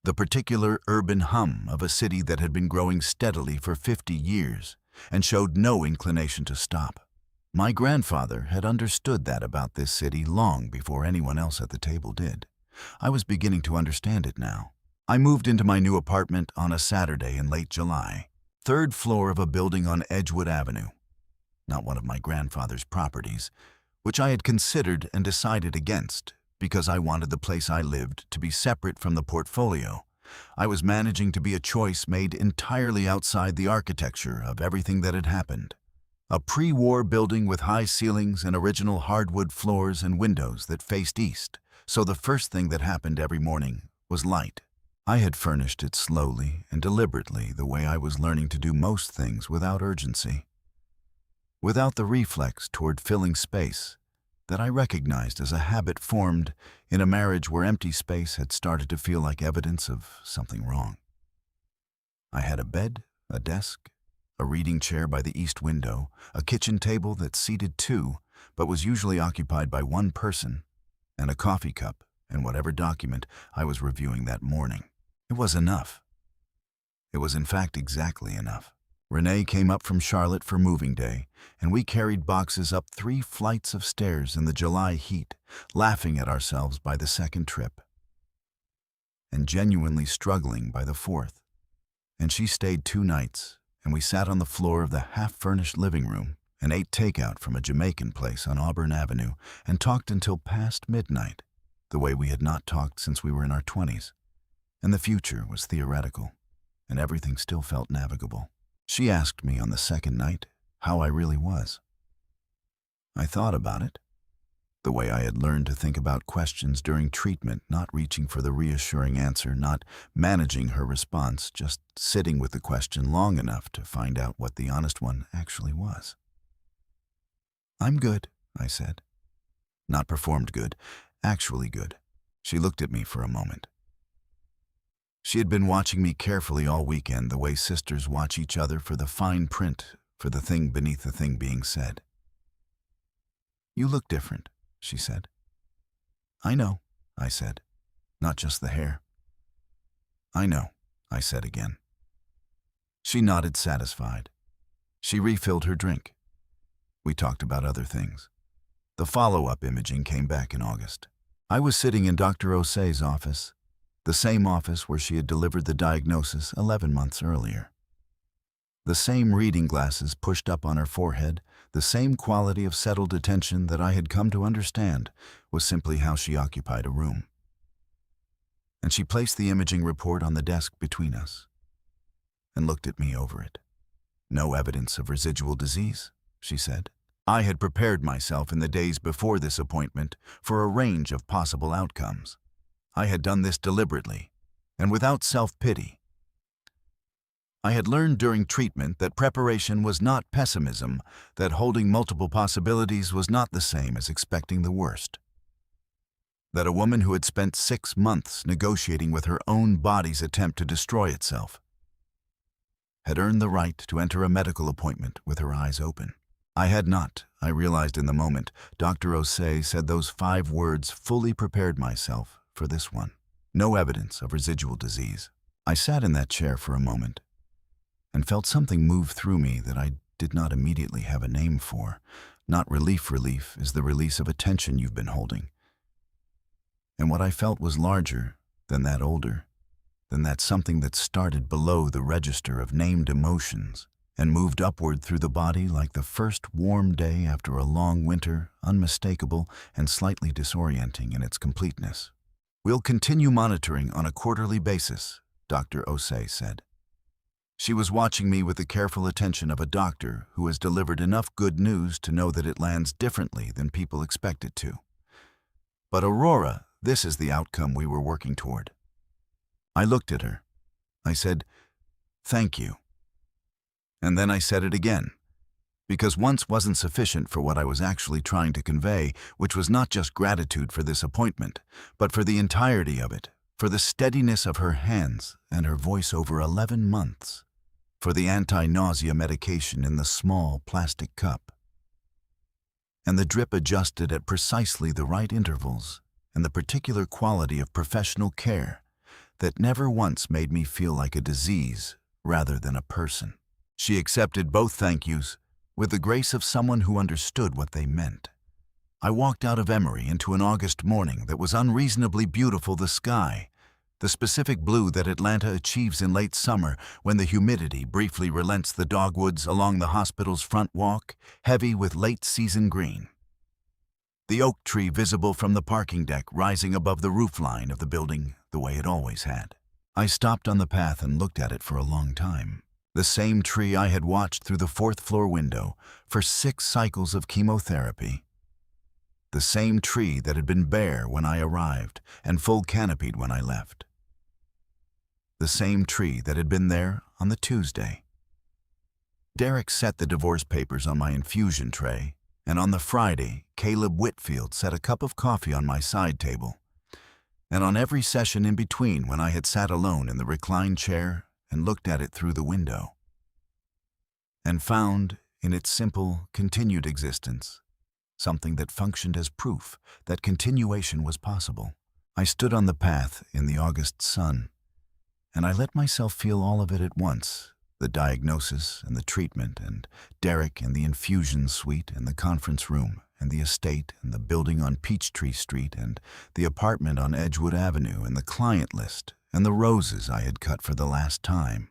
the particular urban hum of a city that had been growing steadily for 50 years and showed no inclination to stop. My grandfather had understood that about this city long before anyone else at the table did. I was beginning to understand it now. I moved into my new apartment on a Saturday in late July, 3rd floor of a building on Edgewood Avenue, not one of my grandfather's properties, which I had considered and decided against because I wanted the place I lived to be separate from the portfolio. I was managing to be a choice made entirely outside the architecture of everything that had happened. A pre-war building with high ceilings and original hardwood floors and windows that faced east, so the first thing that happened every morning was light. I had furnished it slowly and deliberately, the way I was learning to do most things without urgency, without the reflex toward filling space that I recognized as a habit formed in a marriage where empty space had started to feel like evidence of something wrong. I had a bed, a desk, a reading chair by the east window, a kitchen table that seated 2, but was usually occupied by 1 person, and a coffee cup and whatever document I was reviewing that morning. It was enough. It was in fact exactly enough. Renee came up from Charlotte for moving day, and we carried boxes up 3 flights of stairs in the July heat, laughing at ourselves by the 2nd trip, and genuinely struggling by the 4th. And she stayed 2 nights, and we sat on the floor of the half-furnished living room and ate takeout from a Jamaican place on Auburn Avenue and talked until past midnight, the way we had not talked since we were in our 20s. And the future was theoretical, and everything still felt navigable. She asked me on the 2nd night how I really was. I thought about it, the way I had learned to think about questions during treatment, not reaching for the reassuring answer, not managing her response, just sitting with the question long enough to find out what the honest one actually was. "I'm good," I said. Not performed good, actually good. She looked at me for a moment. She had been watching me carefully all weekend, the way sisters watch each other for the fine print, for the thing beneath the thing being said. "You look different," she said. "I know," I said. "Not just the hair." "I know," I said again. She nodded, satisfied. She refilled her drink. We talked about other things. The follow-up imaging came back in August. I was sitting in Dr. Osei's office, the same office where she had delivered the diagnosis 11 months earlier. The same reading glasses pushed up on her forehead, the same quality of settled attention that I had come to understand was simply how she occupied a room. And she placed the imaging report on the desk between us and looked at me over it. "No evidence of residual disease," she said. I had prepared myself in the days before this appointment for a range of possible outcomes. I had done this deliberately and without self-pity. I had learned during treatment that preparation was not pessimism, that holding multiple possibilities was not the same as expecting the worst. That a woman who had spent 6 months negotiating with her own body's attempt to destroy itself had earned the right to enter a medical appointment with her eyes open. I had not, I realized in the moment. Dr. Osei said those 5 words fully prepared myself for this one. No evidence of residual disease. I sat in that chair for a moment and felt something move through me that I did not immediately have a name for. Not relief. Relief is the release of a tension you've been holding. And what I felt was larger than that, older than that, something that started below the register of named emotions and moved upward through the body like the first warm day after a long winter, unmistakable and slightly disorienting in its completeness. We'll continue monitoring on a quarterly basis, Dr. Osei said. She was watching me with the careful attention of a doctor who has delivered enough good news to know that it lands differently than people expect it to. But Aurora, this is the outcome we were working toward. I looked at her. I said, "Thank you." And then I said it again, because once wasn't sufficient for what I was actually trying to convey, which was not just gratitude for this appointment, but for the entirety of it, for the steadiness of her hands and her voice over 11 months, for the anti-nausea medication in the small plastic cup, and the drip adjusted at precisely the right intervals, and the particular quality of professional care that never once made me feel like a disease rather than a person. She accepted both thank yous with the grace of someone who understood what they meant. I walked out of Emory into an August morning that was unreasonably beautiful. The sky, the specific blue that Atlanta achieves in late summer when the humidity briefly relents, the dogwoods along the hospital's front walk, heavy with late-season green. The oak tree visible from the parking deck rising above the roofline of the building the way it always had. I stopped on the path and looked at it for a long time. The same tree I had watched through the 4th-floor window for 6 cycles of chemotherapy. The same tree that had been bare when I arrived and full canopied when I left. The same tree that had been there on the Tuesday. Derek set the divorce papers on my infusion tray, and on the Friday, Caleb Whitfield set a cup of coffee on my side table. And on every session in between, when I had sat alone in the reclined chair and looked at it through the window, and found in its simple, continued existence something that functioned as proof that continuation was possible. I stood on the path in the August sun, and I let myself feel all of it at once, the diagnosis and the treatment, and Derek and the infusion suite and the conference room, and the estate and the building on Peachtree Street, and the apartment on Edgewood Avenue, and the client list, and the roses I had cut for the last time,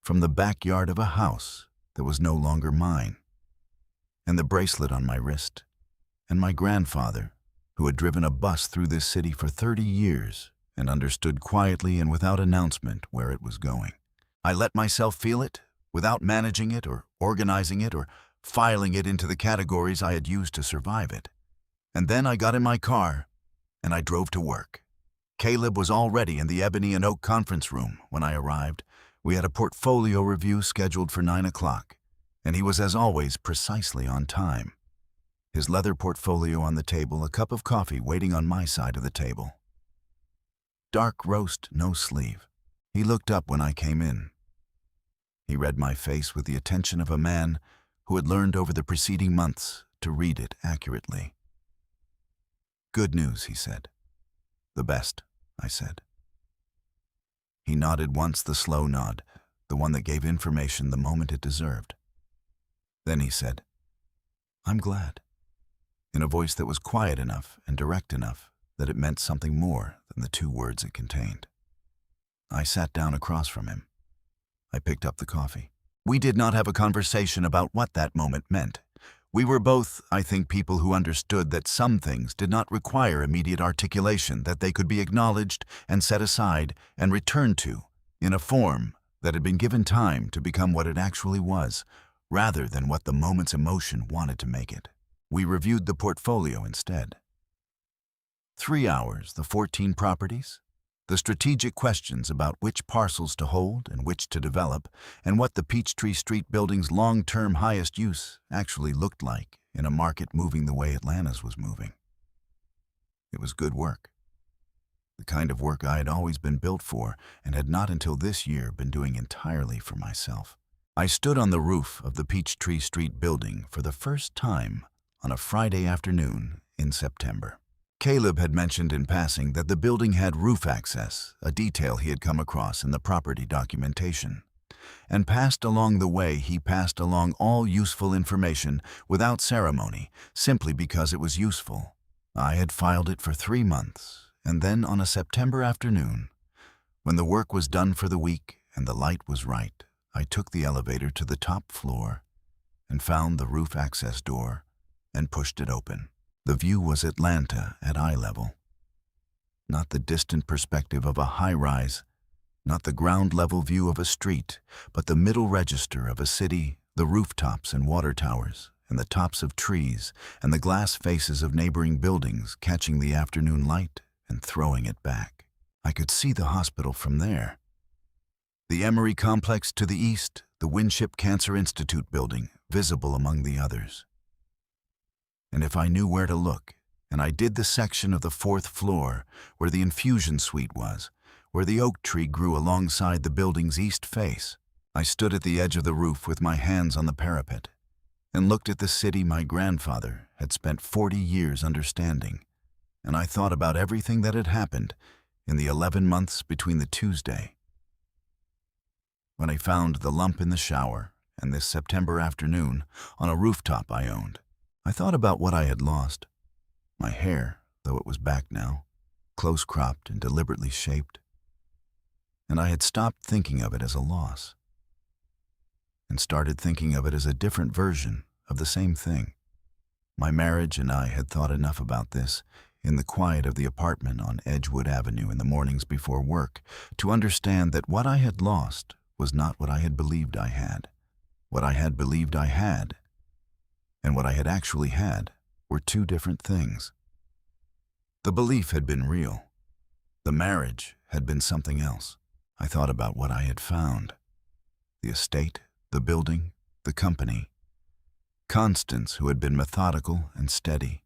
from the backyard of a house that was no longer mine, and the bracelet on my wrist, and my grandfather, who had driven a bus through this city for 30 years and understood quietly and without announcement where it was going. I let myself feel it without managing it or organizing it or filing it into the categories I had used to survive it. And then I got in my car and I drove to work. Caleb was already in the Ebony and Oak conference room when I arrived. We had a portfolio review scheduled for 9 o'clock, and he was, as always, precisely on time. His leather portfolio on the table, a cup of coffee waiting on my side of the table. Dark roast, no sleeve. He looked up when I came in. He read my face with the attention of a man who had learned over the preceding months to read it accurately. "Good news," he said. "The best," I said. He nodded once, the slow nod, the one that gave information the moment it deserved. Then he said, "I'm glad," in a voice that was quiet enough and direct enough that it meant something more than the 2 words it contained. I sat down across from him. I picked up the coffee. We did not have a conversation about what that moment meant. We were both, I think, people who understood that some things did not require immediate articulation, that they could be acknowledged and set aside and returned to in a form that had been given time to become what it actually was, rather than what the moment's emotion wanted to make it. We reviewed the portfolio instead. 3 hours, the 14 properties, the strategic questions about which parcels to hold and which to develop, and what the Peachtree Street building's long-term highest use actually looked like in a market moving the way Atlanta's was moving. It was good work. The kind of work I had always been built for and had not until this year been doing entirely for myself. I stood on the roof of the Peachtree Street building for the first time on a Friday afternoon in September. Caleb had mentioned in passing that the building had roof access, a detail he had come across in the property documentation. And passed along the way, he passed along all useful information without ceremony, simply because it was useful. I had filed it for 3 months, and then on a September afternoon, when the work was done for the week and the light was right, I took the elevator to the top floor and found the roof access door and pushed it open. The view was Atlanta at eye level. Not the distant perspective of a high-rise, not the ground-level view of a street, but the middle register of a city, the rooftops and water towers, and the tops of trees, and the glass faces of neighboring buildings catching the afternoon light and throwing it back. I could see the hospital from there. The Emory complex to the east, the Winship Cancer Institute building, visible among the others. And if I knew where to look, and I did the section of the 4th floor where the infusion suite was, where the oak tree grew alongside the building's east face, I stood at the edge of the roof with my hands on the parapet and looked at the city my grandfather had spent 40 years understanding, and I thought about everything that had happened in the 11 months between the Tuesday when I found the lump in the shower and this September afternoon on a rooftop I owned. I thought about what I had lost. My hair, though it was back now, close-cropped and deliberately shaped. And I had stopped thinking of it as a loss and started thinking of it as a different version of the same thing. My marriage and I had thought enough about this in the quiet of the apartment on Edgewood Avenue in the mornings before work to understand that what I had lost was not what I had believed I had. What I had believed I had and what I had actually had were 2 different things. The belief had been real. The marriage had been something else. I thought about what I had found. The estate, the building, the company. Constance, who had been methodical and steady,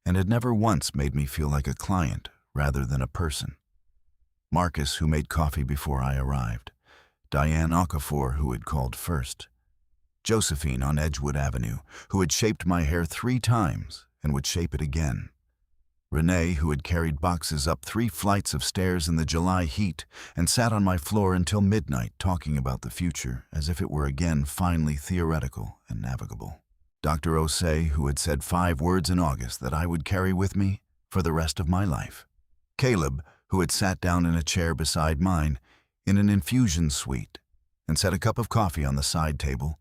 and had never once made me feel like a client rather than a person. Marcus, who made coffee before I arrived. Diane Okafor, who had called first. Josephine on Edgewood Avenue, who had shaped my hair 3 times and would shape it again. Renee, who had carried boxes up 3 flights of stairs in the July heat and sat on my floor until midnight talking about the future as if it were again finally theoretical and navigable. Dr. Osei, who had said 5 words in August that I would carry with me for the rest of my life. Caleb, who had sat down in a chair beside mine in an infusion suite and set a cup of coffee on the side table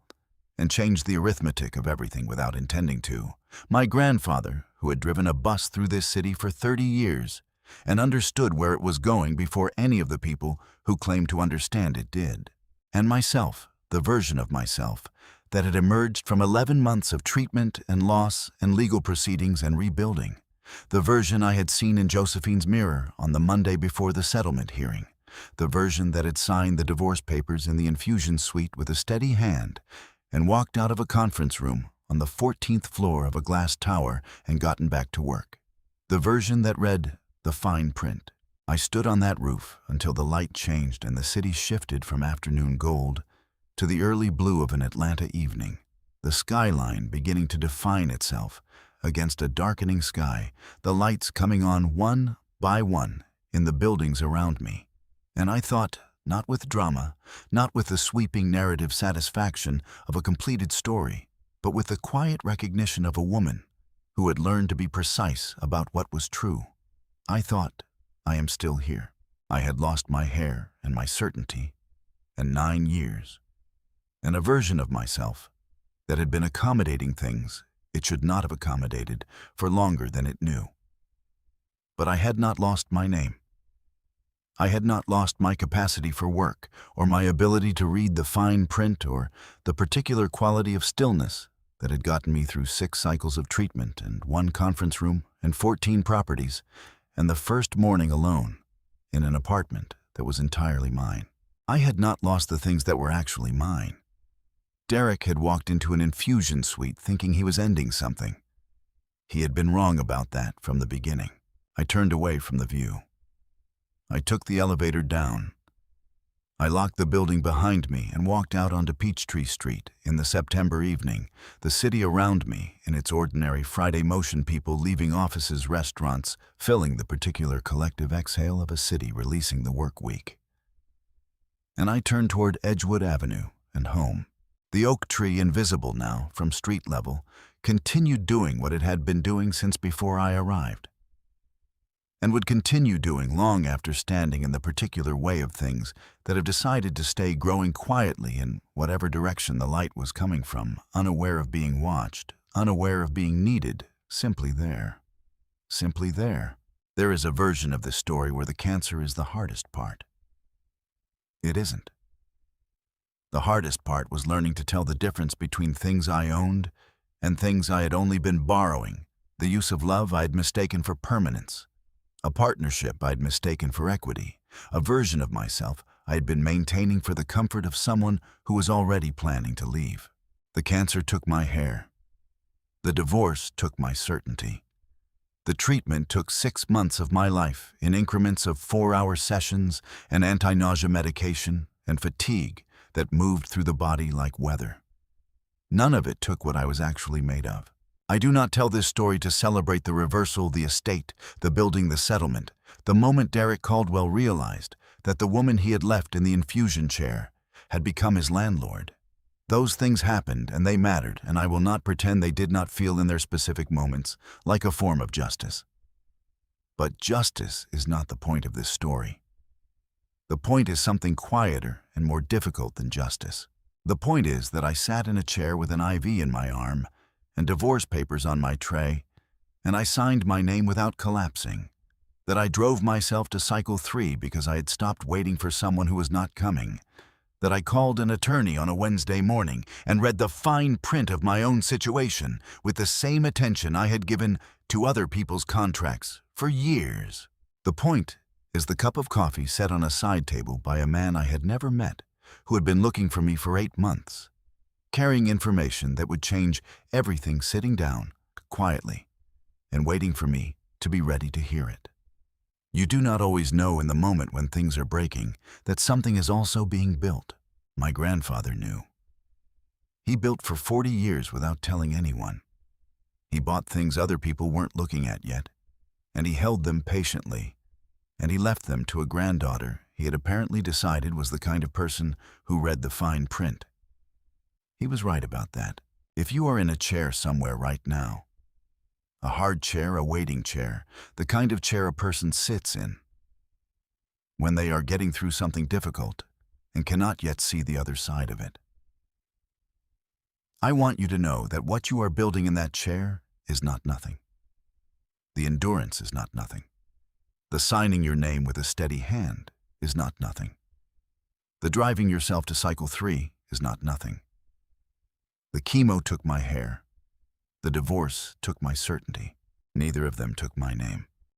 and changed the arithmetic of everything without intending to. My grandfather, who had driven a bus through this city for 30 years and understood where it was going before any of the people who claimed to understand it did. And myself, the version of myself that had emerged from 11 months of treatment and loss and legal proceedings and rebuilding. The version I had seen in Josephine's mirror on the Monday before the settlement hearing. The version that had signed the divorce papers in the infusion suite with a steady hand and walked out of a conference room on the 14th floor of a glass tower and gotten back to work. The version that read the fine print. I stood on that roof until the light changed and the city shifted from afternoon gold to the early blue of an Atlanta evening, the skyline beginning to define itself against a darkening sky, the lights coming on one by one in the buildings around me. And I thought, not with drama, not with the sweeping narrative satisfaction of a completed story, but with the quiet recognition of a woman who had learned to be precise about what was true. I thought, I am still here. I had lost my hair and my certainty, and 9 years, and a version of myself that had been accommodating things it should not have accommodated for longer than it knew. But I had not lost my name. I had not lost my capacity for work, or my ability to read the fine print, or the particular quality of stillness that had gotten me through 6 cycles of treatment and 1 conference room and 14 properties, and the first morning alone in an apartment that was entirely mine. I had not lost the things that were actually mine. Derek had walked into an infusion suite thinking he was ending something. He had been wrong about that from the beginning. I turned away from the view. I took the elevator down. I locked the building behind me and walked out onto Peachtree Street in the September evening, the city around me in its ordinary Friday motion, people leaving offices, restaurants, filling the particular collective exhale of a city releasing the work week. And I turned toward Edgewood Avenue and home. The oak tree, invisible now from street level, continued doing what it had been doing since before I arrived, and would continue doing long after standing in the particular way of things that have decided to stay growing quietly in whatever direction the light was coming from, unaware of being watched, unaware of being needed, simply there. Simply there. There is a version of this story where the cancer is the hardest part. It isn't. The hardest part was learning to tell the difference between things I owned and things I had only been borrowing, the use of love I had mistaken for permanence, a partnership I'd mistaken for equity, a version of myself I had been maintaining for the comfort of someone who was already planning to leave. The cancer took my hair. The divorce took my certainty. The treatment took 6 months of my life in increments of 4-hour sessions and anti-nausea medication and fatigue that moved through the body like weather. None of it took what I was actually made of. I do not tell this story to celebrate the reversal, the estate, the building, the settlement, the moment Derek Caldwell realized that the woman he had left in the infusion chair had become his landlord. Those things happened and they mattered, and I will not pretend they did not feel in their specific moments like a form of justice. But justice is not the point of this story. The point is something quieter and more difficult than justice. The point is that I sat in a chair with an IV in my arm and divorce papers on my tray, and I signed my name without collapsing. That I drove myself to cycle 3 because I had stopped waiting for someone who was not coming. That I called an attorney on a Wednesday morning and read the fine print of my own situation with the same attention I had given to other people's contracts for years. The point is the cup of coffee set on a side table by a man I had never met, who had been looking for me for 8 months, carrying information that would change everything, sitting down quietly and waiting for me to be ready to hear it. You do not always know in the moment when things are breaking that something is also being built. My grandfather knew. He built for 40 years without telling anyone. He bought things other people weren't looking at yet, and he held them patiently, and he left them to a granddaughter he had apparently decided was the kind of person who read the fine print. He was right about that. If you are in a chair somewhere right now, a hard chair, a waiting chair, the kind of chair a person sits in when they are getting through something difficult and cannot yet see the other side of it, I want you to know that what you are building in that chair is not nothing. The endurance is not nothing. The signing your name with a steady hand is not nothing. The driving yourself to cycle 3 is not nothing. The chemo took my hair. The divorce took my certainty. Neither of them took my name.